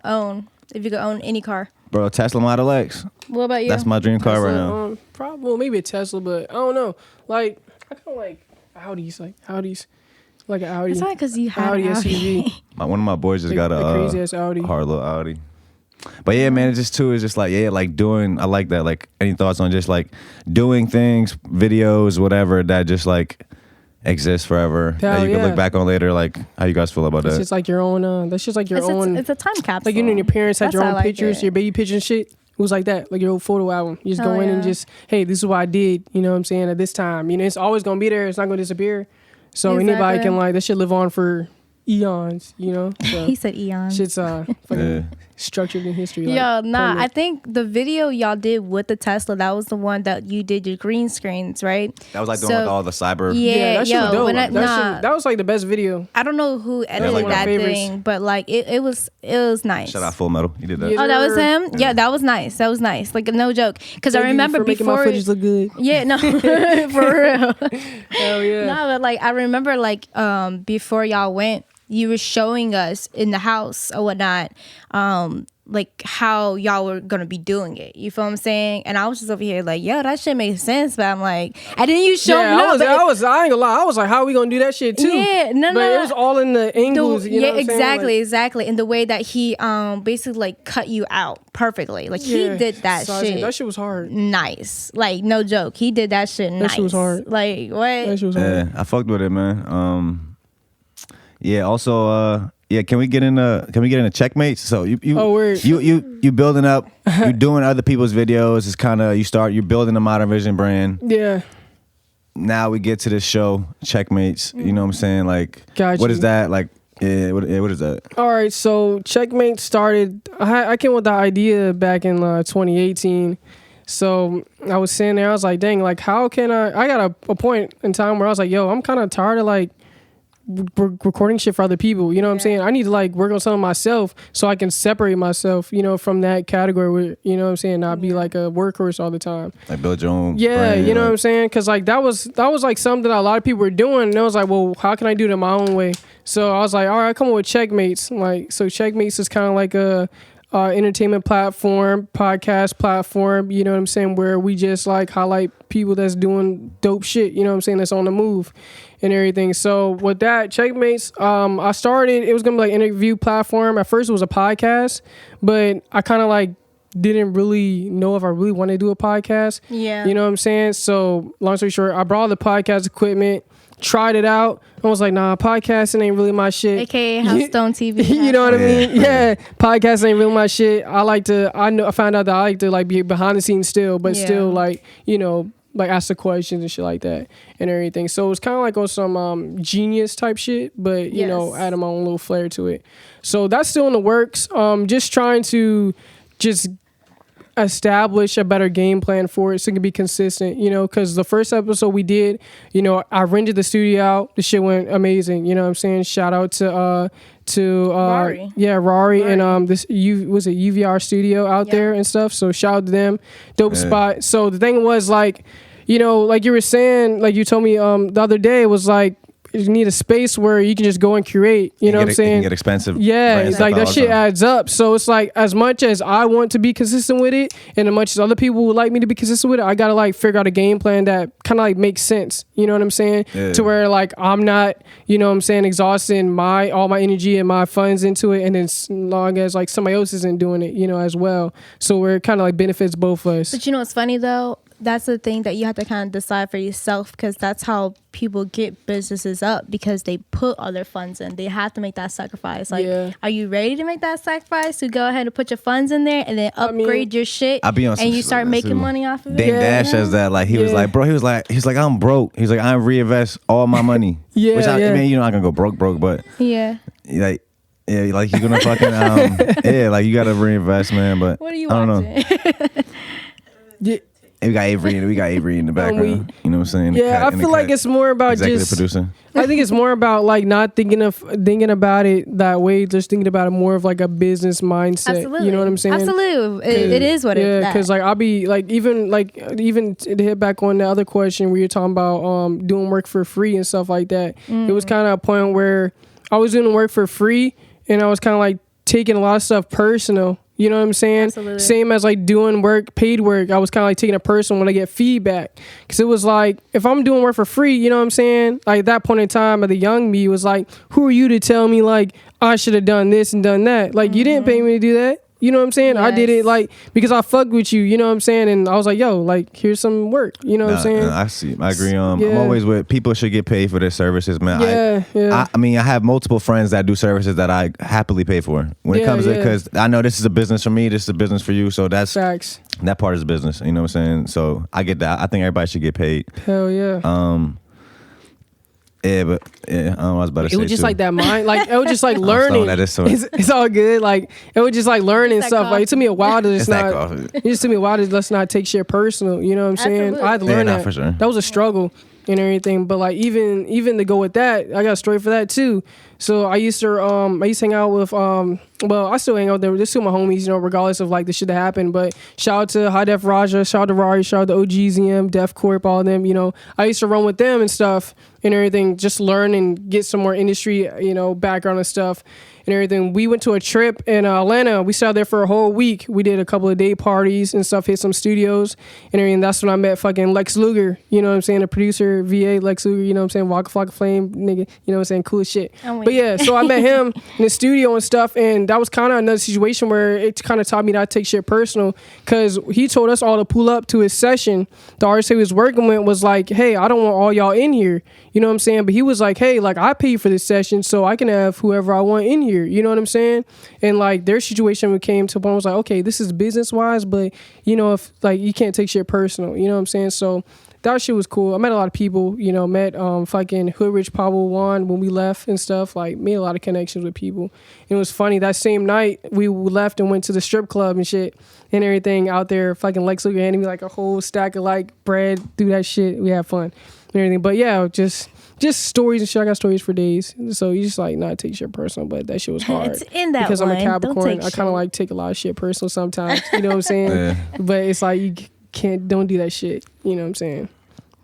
own if you could own any car? Bro, Tesla Model X. What about you? That's my dream car right now. Probably well, maybe a Tesla, but I don't know. Like I kind of like Audis, like an Audi. It's not because you had Audi an Audi. SUV. One of my boys just got a crazy ass Audi. hard little Audi. But yeah, man, it's just too. It's just like like doing. I like that. Like, any thoughts on just like doing things, videos, whatever that just like exists forever that Hell you can yeah. look back on later. Like, how you guys feel about It's that? just like your own. That's just like your own. It's a time capsule. like you know, your parents had That's your how I own like pictures, it. your baby pictures and shit. It was like that, like your old photo album. You just Oh, go in and yeah. just, hey, this is what I did. You know what I'm saying? At this time, you know, it's always gonna be there. It's not gonna disappear. So anybody Exactly. can like that shit live on for eons. You know, so He said Eon. shit's fucking Yeah. structured in history. Like, Yo, nah, permanent. I think the video y'all did with the Tesla, that was the one that you did your green screens, right? That was like the one with all the cyber. Yeah, that shit was yo, dope. when I, That was like the best video. I don't know who edited like that my favorites. thing, but like it was nice. Shout out Full Metal. You did that. Yeah. Oh, that was him. Yeah, that was nice. That was nice. Like no joke, because I Thank you remember for making my before. footage look good. Yeah, no, for real. Hell yeah. No, but like I remember like before y'all went, you were showing us in the house or whatnot, like how y'all were gonna be doing it. You feel what I'm saying? And I was just over here like, yo, that shit makes sense. But I'm like, and then you showed me. I No, but I ain't gonna lie. I was like, how are we gonna do that shit too? Yeah, no, but no. it was all in the angles. You know yeah, what I'm saying? exactly, Like, exactly. And the way that he basically like cut you out perfectly. Like yeah, he did that sizing. shit. That shit was hard. Nice. Like no joke. He did that shit nice. That shit was hard. Like what? That shit was hard. Yeah, I fucked with it, man. Yeah. Also, yeah. Can we get into checkmates? So you Oh, word. you building up. You doing other people's videos. It's kind of you're building a Modern Vision brand. Yeah. Now we get to this show, checkmates. You know what I'm saying? Like, Got what you. is that? Like, what is that? All right. So Checkmate started. I came with the idea back in 2018. So I was sitting there. I was like, dang, like how can I got a point in time where I was like, yo, I'm kind of tired of like recording shit for other people. You know what I'm saying? I need to like work on something myself so I can separate myself, you know, from that category where, you know what I'm saying, not be like a workhorse all the time. Like build your own. Yeah, brand, you know what I'm like- saying? Because like that was like something that a lot of people were doing, and I was like, well, how can I do it my own way? So I was like, all right, come on with Checkmates. Like, so Checkmates is kind of like a entertainment platform, podcast platform. You know what I'm saying? Where we just like highlight people that's doing dope shit. You know what I'm saying? That's on the move and everything. So with that, Checkmates, I started. It was gonna be like interview platform. At first, it was a podcast, but I kind of like didn't really know if I really wanted to do a podcast. Yeah. You know what I'm saying? So long story short, I brought all the podcast equipment, tried it out. I was like, nah, podcasting ain't really my shit. AKA House Stone TV. You know what I Yeah. mean? Yeah. Podcasting ain't really my shit. I found out that I like to like be behind the scenes still, but Yeah. still like, you know, like ask the questions and shit like that and everything. So it was kind of like on some genius type shit, but you know, Yes. adding my own little flair to it. So that's still in the works. Just trying to just establish a better game plan for it so it can be consistent, you know, because the first episode we did, you know, I rented the studio out. The shit went amazing. You know what I'm saying? Shout out to Rari. Yeah, Rari Rari. and this was it UVR studio out Yeah. there and stuff. So shout out to them. Dope Yeah. spot. So the thing was like, you know, like you were saying, like you told me the other day, it was like a space where you can just go and curate. You know what I'm saying? It can get expensive. Yeah, it's like that shit adds up. So it's like as much as I want to be consistent with it, and as much as other people would like me to be consistent with it, I gotta like figure out a game plan that kind of like makes sense. You know what I'm saying? Yeah. To where like I'm not, you know what I'm saying, exhausting all my energy and my funds into it, and then as long as like somebody else isn't doing it, you know, as well. So where it kind of like benefits both of us. But you know what's funny though? That's the thing that you have to kind of decide for yourself, because that's how people get businesses up, because they put all their funds in. They have to make that sacrifice. Like, are you ready to make that sacrifice to go ahead and put your funds in there and then upgrade your shit and you start making money off of it? Dame Dash says that. Like, he was like, bro, he's like, I'm broke. He's like, I reinvest all my money. Which I mean, you're not gonna go broke, but like, yeah, like you're gonna fucking like you gotta reinvest, man. But what are you I watching? Don't know. We got Avery in the background. You know what I'm saying? Yeah, I feel like it's more about just producer. I think it's more about like not thinking about it that way, just thinking about it more of like a business mindset. Absolutely. You know what I'm saying? Absolutely. It is what it is. Yeah, because like I'll be like even to hit back on the other question where you're talking about doing work for free and stuff like that. It was kind of a point where I was doing work for free and I was kind of like taking a lot of stuff personal. You know what I'm saying? Absolutely. Same as like doing work, paid work. I was kind of like taking it personal when I get feedback. Because it was like, if I'm doing work for free, you know what I'm saying? Like at that point in time, the young me was like, who are you to tell me like I should have done this and done that? Like you didn't pay me to do that. You know what I'm saying? Yes. I did it like because I fucked with you. You know what I'm saying? And I was like, yo, like here's some work. You know what I'm saying? I agree. I'm always with people should get paid for their services, man. I mean, I have multiple friends that do services that I happily pay for. When it comes to, because I know this is a business for me, this is a business for you. So that's facts. That part is business. You know what I'm saying? So I get that. I think everybody should get paid. Hell yeah. Yeah, but I don't know what I was about to say. It was just too. like that mind, like it was just like learning. It's all good. Like it was just like learning stuff. Like it took me a while to just not. It just took me a while to let's not take shit personal. You know what I'm saying? I had to learn that. For sure. That was a struggle and everything. But like even to go with that, I got a story for that too. So I used to hang out with well, I still hang out there. There's two of my homies, you know, regardless of like the shit that happened. But shout out to High Def Raja, shout out to Rari, shout out to OGZM, Def Corp, all of them. You know, I used to run with them and stuff and everything, just learn and get some more industry, you know, background and stuff and everything. We went to a trip in Atlanta. We stayed there for a whole week. We did a couple of day parties and stuff, hit some studios and everything. That's when I met fucking Lex Luger, you know what I'm saying? The producer, VA, Lex Luger, you know what I'm saying? Waka Flocka Flame, nigga, you know what I'm saying? Cool as shit. But yeah, so I met him in the studio and stuff, and that was kind of another situation where it kind of taught me not to take shit personal, because he told us all to pull up to his session. The artist he was working with was like, hey, I don't want all y'all in here, you know what I'm saying? But he was like, hey, like I paid for this session so I can have whoever I want in here, you know what I'm saying? And like their situation came to a point, I was like, okay, this is business wise, but you know, if like you can't take shit personal, you know what I'm saying? So that shit was cool. I met a lot of people, you know, met fucking Hood Rich Pablo Juan when we left and stuff, like made a lot of connections with people. And it was funny, that same night we left and went to the strip club and shit and everything out there. Fucking Lex Luger handed me like a whole stack of like bread, do that shit. We had fun and everything. But yeah, just stories and shit. I got stories for days. So you just like not take shit personal, but that shit was hard. It's in that because one. I'm a Capricorn. I kind of like take a lot of shit personal sometimes. You know what I'm saying? Yeah. But it's like you don't do that shit. You know what I'm saying?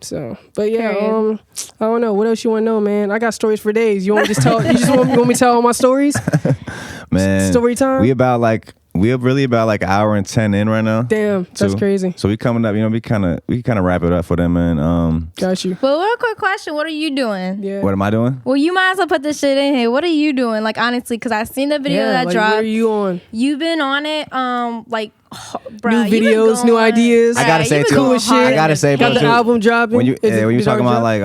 So, but yeah, I don't know. What else you want to know, man? I got stories for days. You want me to just tell? You just want me to tell all my stories? Man, story time. We're really about like an hour and 10 in right now. Damn, that's crazy. So we coming up, you know, we kind of wrap it up for them, man. Got you. Well, real quick question: what are you doing? Yeah. What am I doing? Well, you might as well put this shit in here. What are you doing? Like honestly, because I seen the video that dropped. Where are you on? You've been on it, like. Bruh, new videos, new ideas. I gotta say too. I gotta say, got the album dropping. When you talking about like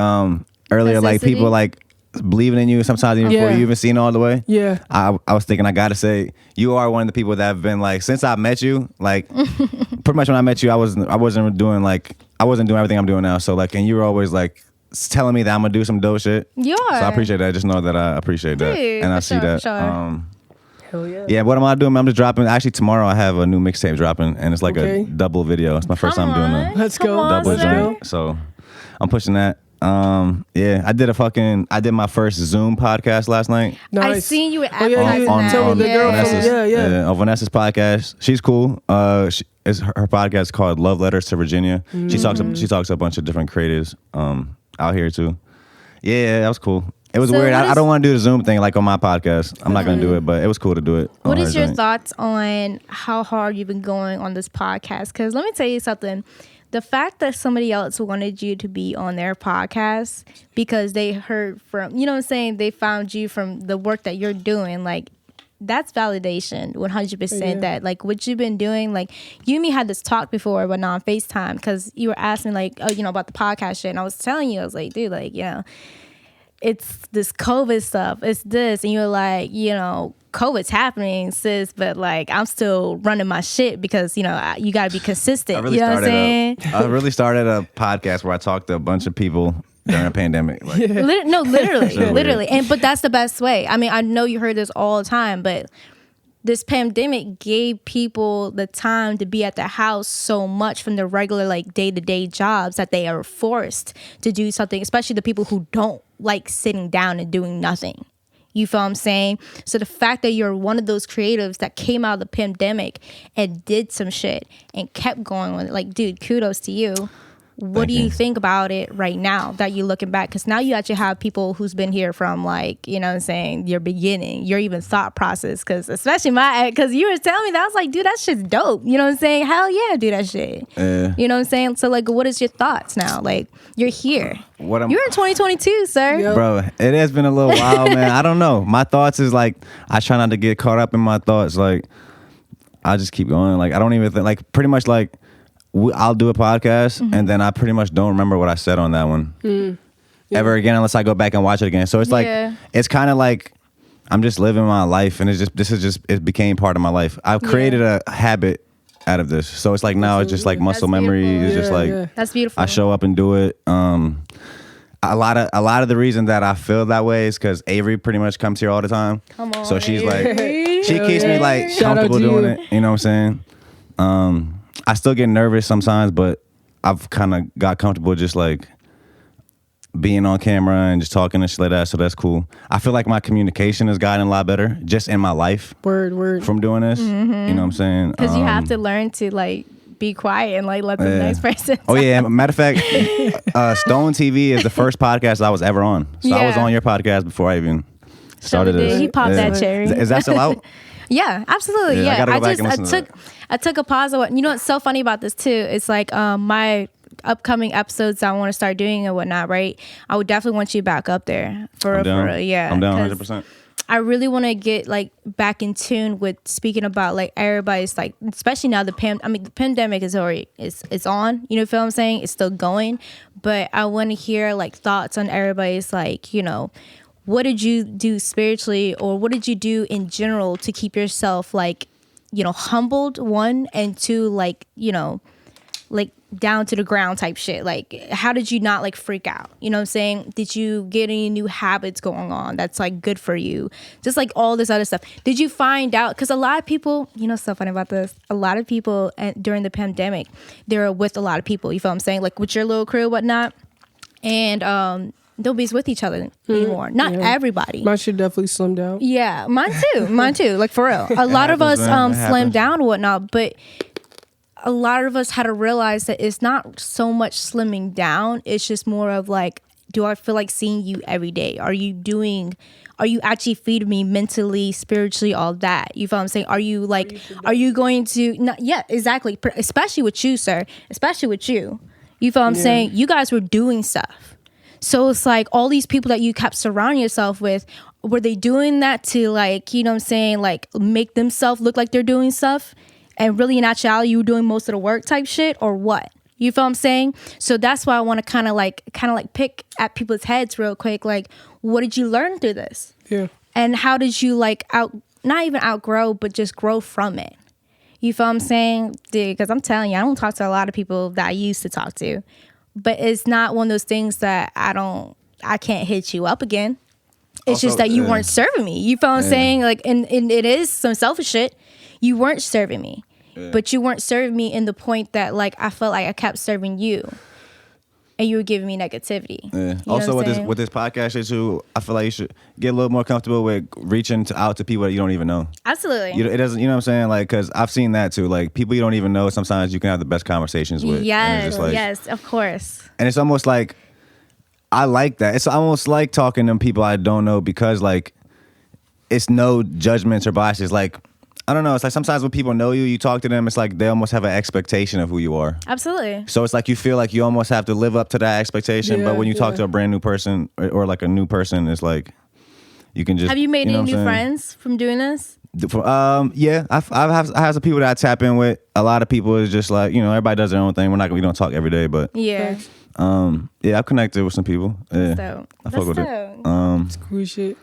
earlier, like people like believing in you sometimes even before you even seen it all the way. Yeah. I was thinking, I gotta say, you are one of the people that have been like, since I met you, like pretty much when I met you, I wasn't doing everything I'm doing now. So like, and you were always like telling me that I'm gonna do some dope shit. You are. So I appreciate that. Just know that I appreciate that, and I see that. Hell yeah. Yeah, what am I doing? I'm just dropping. Actually, tomorrow I have a new mixtape dropping, and it's like a double video. It's my first time doing a Let's go. double joint. So I'm pushing that. Yeah, I did my first Zoom podcast last night. Nice. I seen you at on the girl. On Vanessa's podcast. She's cool. Her podcast called Love Letters to Virginia. She talks to a bunch of different creatives out here too. Yeah, that was cool. It was So weird. what I is- don't want to do the Zoom thing like on my podcast. I'm not going to do it, but it was cool to do it. What on is her your joint. thoughts on how hard you've been going on this podcast? Because let me tell you something. The fact that somebody else wanted you to be on their podcast because they heard from, you know what I'm saying, they found you from the work that you're doing, like, that's validation 100% that, like, what you've been doing, like, you and me had this talk before, but not on FaceTime, because you were asking, like, oh, you know, about the podcast shit, and I was telling you, I was like, dude, like, you know, it's this COVID stuff, it's this, and you're like, you know, COVID's happening, sis, but like I'm still running my shit because, you know, you got to be consistent. You know what I'm saying? I really started a podcast where I talked to a bunch of people during a pandemic. Like, Literally. But that's the best way. I mean, I know you heard this all the time, but this pandemic gave people the time to be at the house so much from their regular, like, day-to-day jobs that they are forced to do something, especially the people who don't like sitting down and doing nothing. You feel what I'm saying? So the fact that you're one of those creatives that came out of the pandemic and did some shit and kept going with it, like, dude, kudos to you. What do you think about it right now that you're looking back? Because now you actually have people who's been here from, like, you know what I'm saying, your beginning, your even thought process. Because especially because you were telling me that, I was like, dude, that shit's dope. You know what I'm saying? Hell yeah, do that shit. You know what I'm saying? So, like, what is your thoughts now? Like, you're here. You're in 2022, sir. Yep. Bro, it has been a little while, man. I don't know. My thoughts is, like, I try not to get caught up in my thoughts. Like, I just keep going. Like, I don't even think, like, pretty much, like, I'll do a podcast and then I pretty much don't remember what I said on that one ever again unless I go back and watch it again. So it's like it's kind of like I'm just living my life, and it became part of my life. I've created a habit out of this, so it's like now it's just like muscle memory. It's just like that's beautiful. I show up and do it. A lot of the reason that I feel that way is because Avery pretty much comes here all the time. Come on, so she's Avery. like she keeps me like Shout out comfortable to doing you. it. You know what I'm saying? I still get nervous sometimes, but I've kind of got comfortable just like being on camera and just talking and shit like that. So that's cool. I feel like my communication has gotten a lot better just in my life. Word. From doing this. You know what I'm saying? Because you have to learn to, like, be quiet and, like, let the next person Oh yeah, matter of fact, Stone TV is the first podcast I was ever on. So I was on your podcast before I even started this. He popped that cherry. Is that still out? Yeah, absolutely. Yeah, I Yeah, gotta go back and listen to that. I took a pause. You know what's so funny about this too? It's like my upcoming episodes I want to start doing and whatnot. Right? I would definitely want you back up there for I'm down. real. Yeah, I'm down 'cause 100%. I really want to get, like, back in tune with speaking about, like, everybody's, like, especially now the pandemic is already it's on. You know what I'm saying? It's still going, but I want to hear, like, thoughts on everybody's, like, you know, what did you do spiritually, or what did you do in general to keep yourself, like, you know, humbled, one, and two, like, you know, like, down to the ground type shit. Like, how did you not, like, freak out? You know what I'm saying? Did you get any new habits going on that's, like, good for you? Just, like, all this other stuff. Did you find out? Because a lot of people, you know, so funny about this, a lot of people during the pandemic, they were with a lot of people, you feel what I'm saying? Like, with your little crew, whatnot. And nobody's with each other anymore. Not everybody. My shit definitely slimmed down. Yeah, mine too. Like, for real. A lot of us slimmed down and whatnot, but a lot of us had to realize that it's not so much slimming down. It's just more of, like, do I feel like seeing you every day? Are you actually feeding me mentally, spiritually, all that? You feel what I'm saying? Are you going to, yeah, exactly. Especially with you, sir. Especially with you. You feel what I'm saying? You guys were doing stuff. So it's like all these people that you kept surrounding yourself with, were they doing that to, like, you know what I'm saying, like, make themselves look like they're doing stuff? And really, in actuality, you were doing most of the work type shit, or what? You feel what I'm saying? So that's why I want to kind of like pick at people's heads real quick. Like, what did you learn through this? Yeah. And how did you, like, not even outgrow, but just grow from it? You feel what I'm saying? Dude, because I'm telling you, I don't talk to a lot of people that I used to talk to. But it's not one of those things that I can't hit you up again. It's Also, just that you weren't serving me. You feel what I'm saying? Like, and it is some selfish shit. You weren't serving me. But you weren't serving me in the point that, like, I felt like I kept serving you. And you were giving me negativity. Yeah. You know Also, what I'm with this podcast shit too, I feel like you should get a little more comfortable with reaching out to people that you don't even know. Absolutely. It doesn't, you know what I'm saying? Like, because I've seen that too. Like, people you don't even know, sometimes you can have the best conversations with. And it's Yes, just like, yes, of course. and it's almost like I like that. It's almost like talking to people I don't know because like it's no judgments or biases. Like I don't know. It's like sometimes when people know you, you talk to them. It's like they almost have an expectation of who you are. Absolutely. So it's like you feel like you almost have to live up to that expectation. But when you talk to a brand new person or like a new person, it's like you can just. Have you made any new friends from doing this? Yeah, I have some people that I tap in with. A lot of people is just like everybody does their own thing. We don't talk every day, but yeah. Yeah, I've connected with some people. Yeah, dope. I fuck with it. It's cool shit.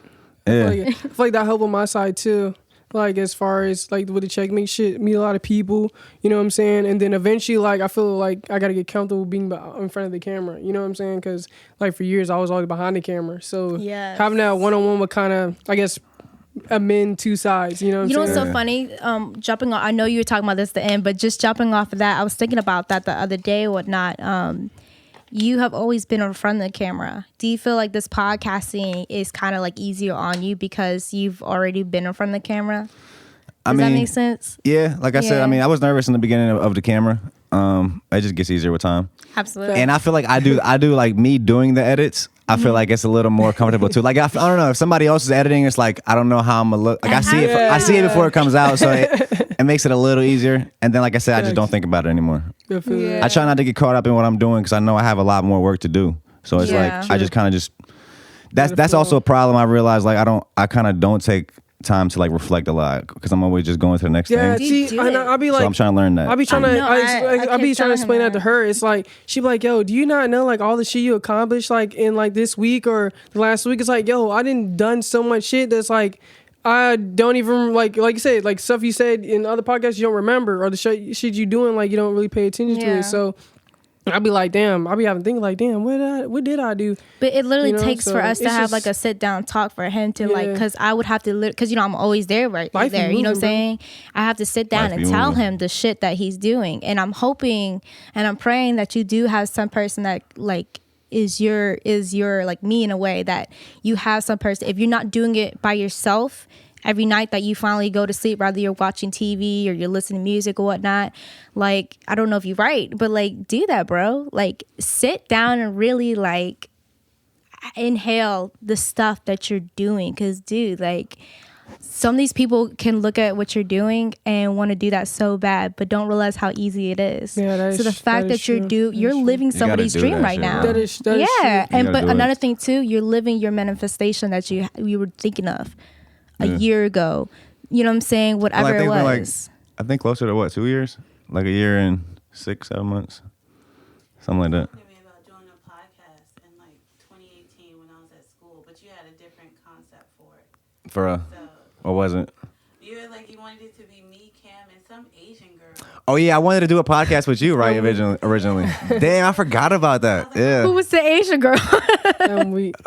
Yeah, I feel like that helped on my side too. Like as far as like with the checkmate shit, meet a lot of people, you know what I'm saying? And then eventually like I feel like I got to get comfortable being in front of the camera, you know what I'm saying? Because like for years I was always behind the camera. So having that one-on-one would kind of, I guess, amend two sides, you know what I'm saying? What's so funny? Jumping on, I know you were talking about this at the end, but just jumping off of that, I was thinking about that the other day or whatnot. You have always been in front of the camera. Do you feel like this podcasting is kind of like easier on you because you've already been in front of the camera? Does that make sense? Yeah, like I said, I was nervous in the beginning of the camera. It just gets easier with time. Absolutely. And I feel like I do like me doing the edits. I feel like it's a little more comfortable too. Like I don't know if somebody else is editing, it's like I don't know how I'm gonna look. Like I see it before it comes out, so it makes it a little easier. And then like I said, I just don't think about it anymore. I try not to get caught up in what I'm doing because I know I have a lot more work to do. So it's like I just kind of just that's also a problem. I realize like I kind of don't take time to like reflect a lot because I'm always just going to the next thing. See, I'll be like, so I'm trying to learn that. I'll be trying to explain that to her. It's like she be like, yo, do you not know like all the shit you accomplished like in like this week or the last week? It's like, yo, I didn't done so much shit that's like I don't even like you said, like stuff you said in other podcasts you don't remember, or the shit you doing like you don't really pay attention to it. So I'll be like, damn. I'll be having thinking like, damn, what did I do? But it literally takes for us to have like a sit down talk for him to like, because I would have to, because I'm always there right there. You know what I'm saying? I have to sit down and tell him the shit that he's doing, and I'm hoping and I'm praying that you do have some person that like is your like me in a way, that you have some person. If you're not doing it by yourself every night that you finally go to sleep, whether you're watching TV or you're listening to music or whatnot, like, I don't know if you write, but like, do that, bro. Like, sit down and really like inhale the stuff that you're doing. Because, dude, like, some of these people can look at what you're doing and want to do that so bad, but don't realize how easy it is. So the fact that you're living somebody's dream right now. That is true. And but another thing too, you're living your manifestation that you were thinking of a year ago. You know what I'm saying? Whatever it was. I think closer to what, 2 years? Like a year and 6-7 months, something like that. About doing a podcast in like 2018 when I was at school, but you had a different concept for it. Or wasn't? You were like, you wanted it to be me, Cam, and some Asian girl. Oh yeah, I wanted to do a podcast with you, right? Originally. Damn, I forgot about that. Yeah. Who was the Asian girl?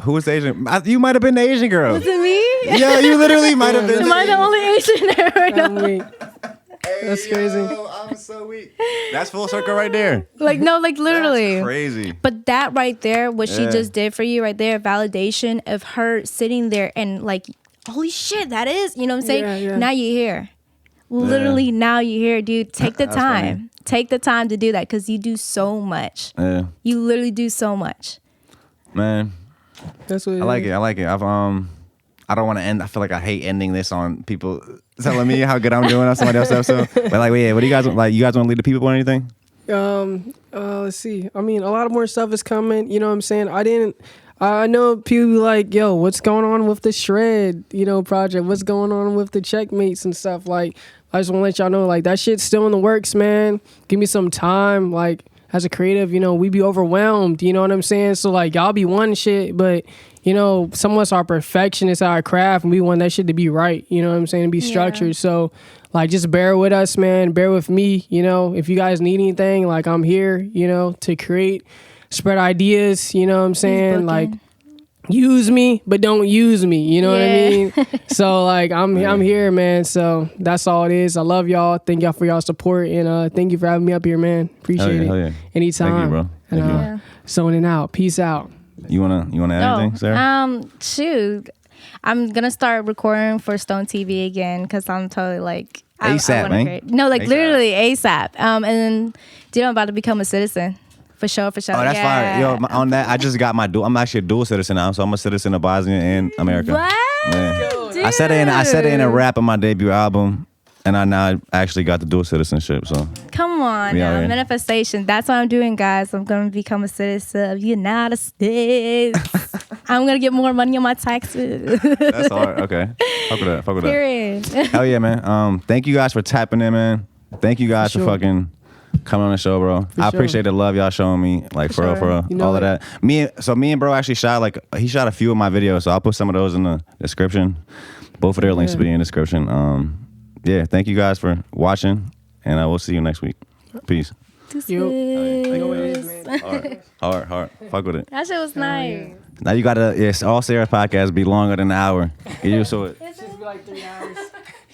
Who was the Asian? You might have been the Asian girl. Was it me? Yeah, you literally might have been. Am I the only Asian there right now? That's crazy. I'm so weak. That's full circle right there. Like, no, like literally. That's crazy. But that right there, what she just did for you right there, validation of her sitting there and like, holy shit, that is, you know what I'm saying? Yeah. Now you're here. Literally, now you're here, dude. Take the time. Funny. Take the time to do that because you do so much. Yeah. You literally do so much. Man. That's what I like it. I don't want to end. I feel like I hate ending this on people telling me how good I'm doing on somebody else's episode. But like, what do you guys like? You guys want to lead the people or anything? Let's see. I mean, a lot more stuff is coming. You know what I'm saying? I know people be like, yo, what's going on with the Shred, project? What's going on with the checkmates and stuff? Like, I just want to let y'all know, like, that shit's still in the works, man. Give me some time. Like, as a creative, we be overwhelmed. You know what I'm saying? So, like, y'all be wanting shit, but, some of us are perfectionists at our craft, and we want that shit to be right. You know what I'm saying? To be structured. So, like, just bear with us, man. Bear with me. If you guys need anything, like, I'm here, to create, spread ideas. You know what I'm saying? Like, use me, but don't use me. You know what I mean? So, like, I'm here, man. So that's all it is. I love y'all. Thank y'all for y'all support, and thank you for having me up here, man. Appreciate it. Hell yeah. Anytime. Thank you, bro. Thank you. Zoning out. Peace out. You wanna add anything, Sarah? Shoot, I'm gonna start recording for Stone TV again because I'm totally like ASAP, man. No, like ASAP. Literally ASAP. And then, dude, I'm about to become a citizen. For sure. Oh, that's fire. Yo, on that, I just got my dual. I'm actually a dual citizen now, so I'm a citizen of Bosnia and America. What? Yeah. I said it in a rap on my debut album, and I now actually got the dual citizenship. So come on, manifestation. That's what I'm doing, guys. I'm gonna become a citizen of the United States. I'm gonna get more money on my taxes. That's hard. Okay, fuck with that. Period. Hell yeah, man. Thank you guys for tapping in, man. Thank you guys for fucking coming on the show, bro. I appreciate the love y'all showing me, like for real, you know, all of that. Me and bro actually shot he shot a few of my videos, so I'll put some of those in the description. Both of their links will be in the description. Yeah, thank you guys for watching, and I will see you next week. Peace. Hard. Fuck with it. That shit was nice. Now you gotta, all Sarah's podcasts be longer than an hour. Get used to it. It's just be like 3 hours.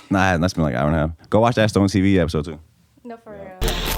Nah, that's been like an hour and a half. Go watch that Stone TV episode too. No, for real.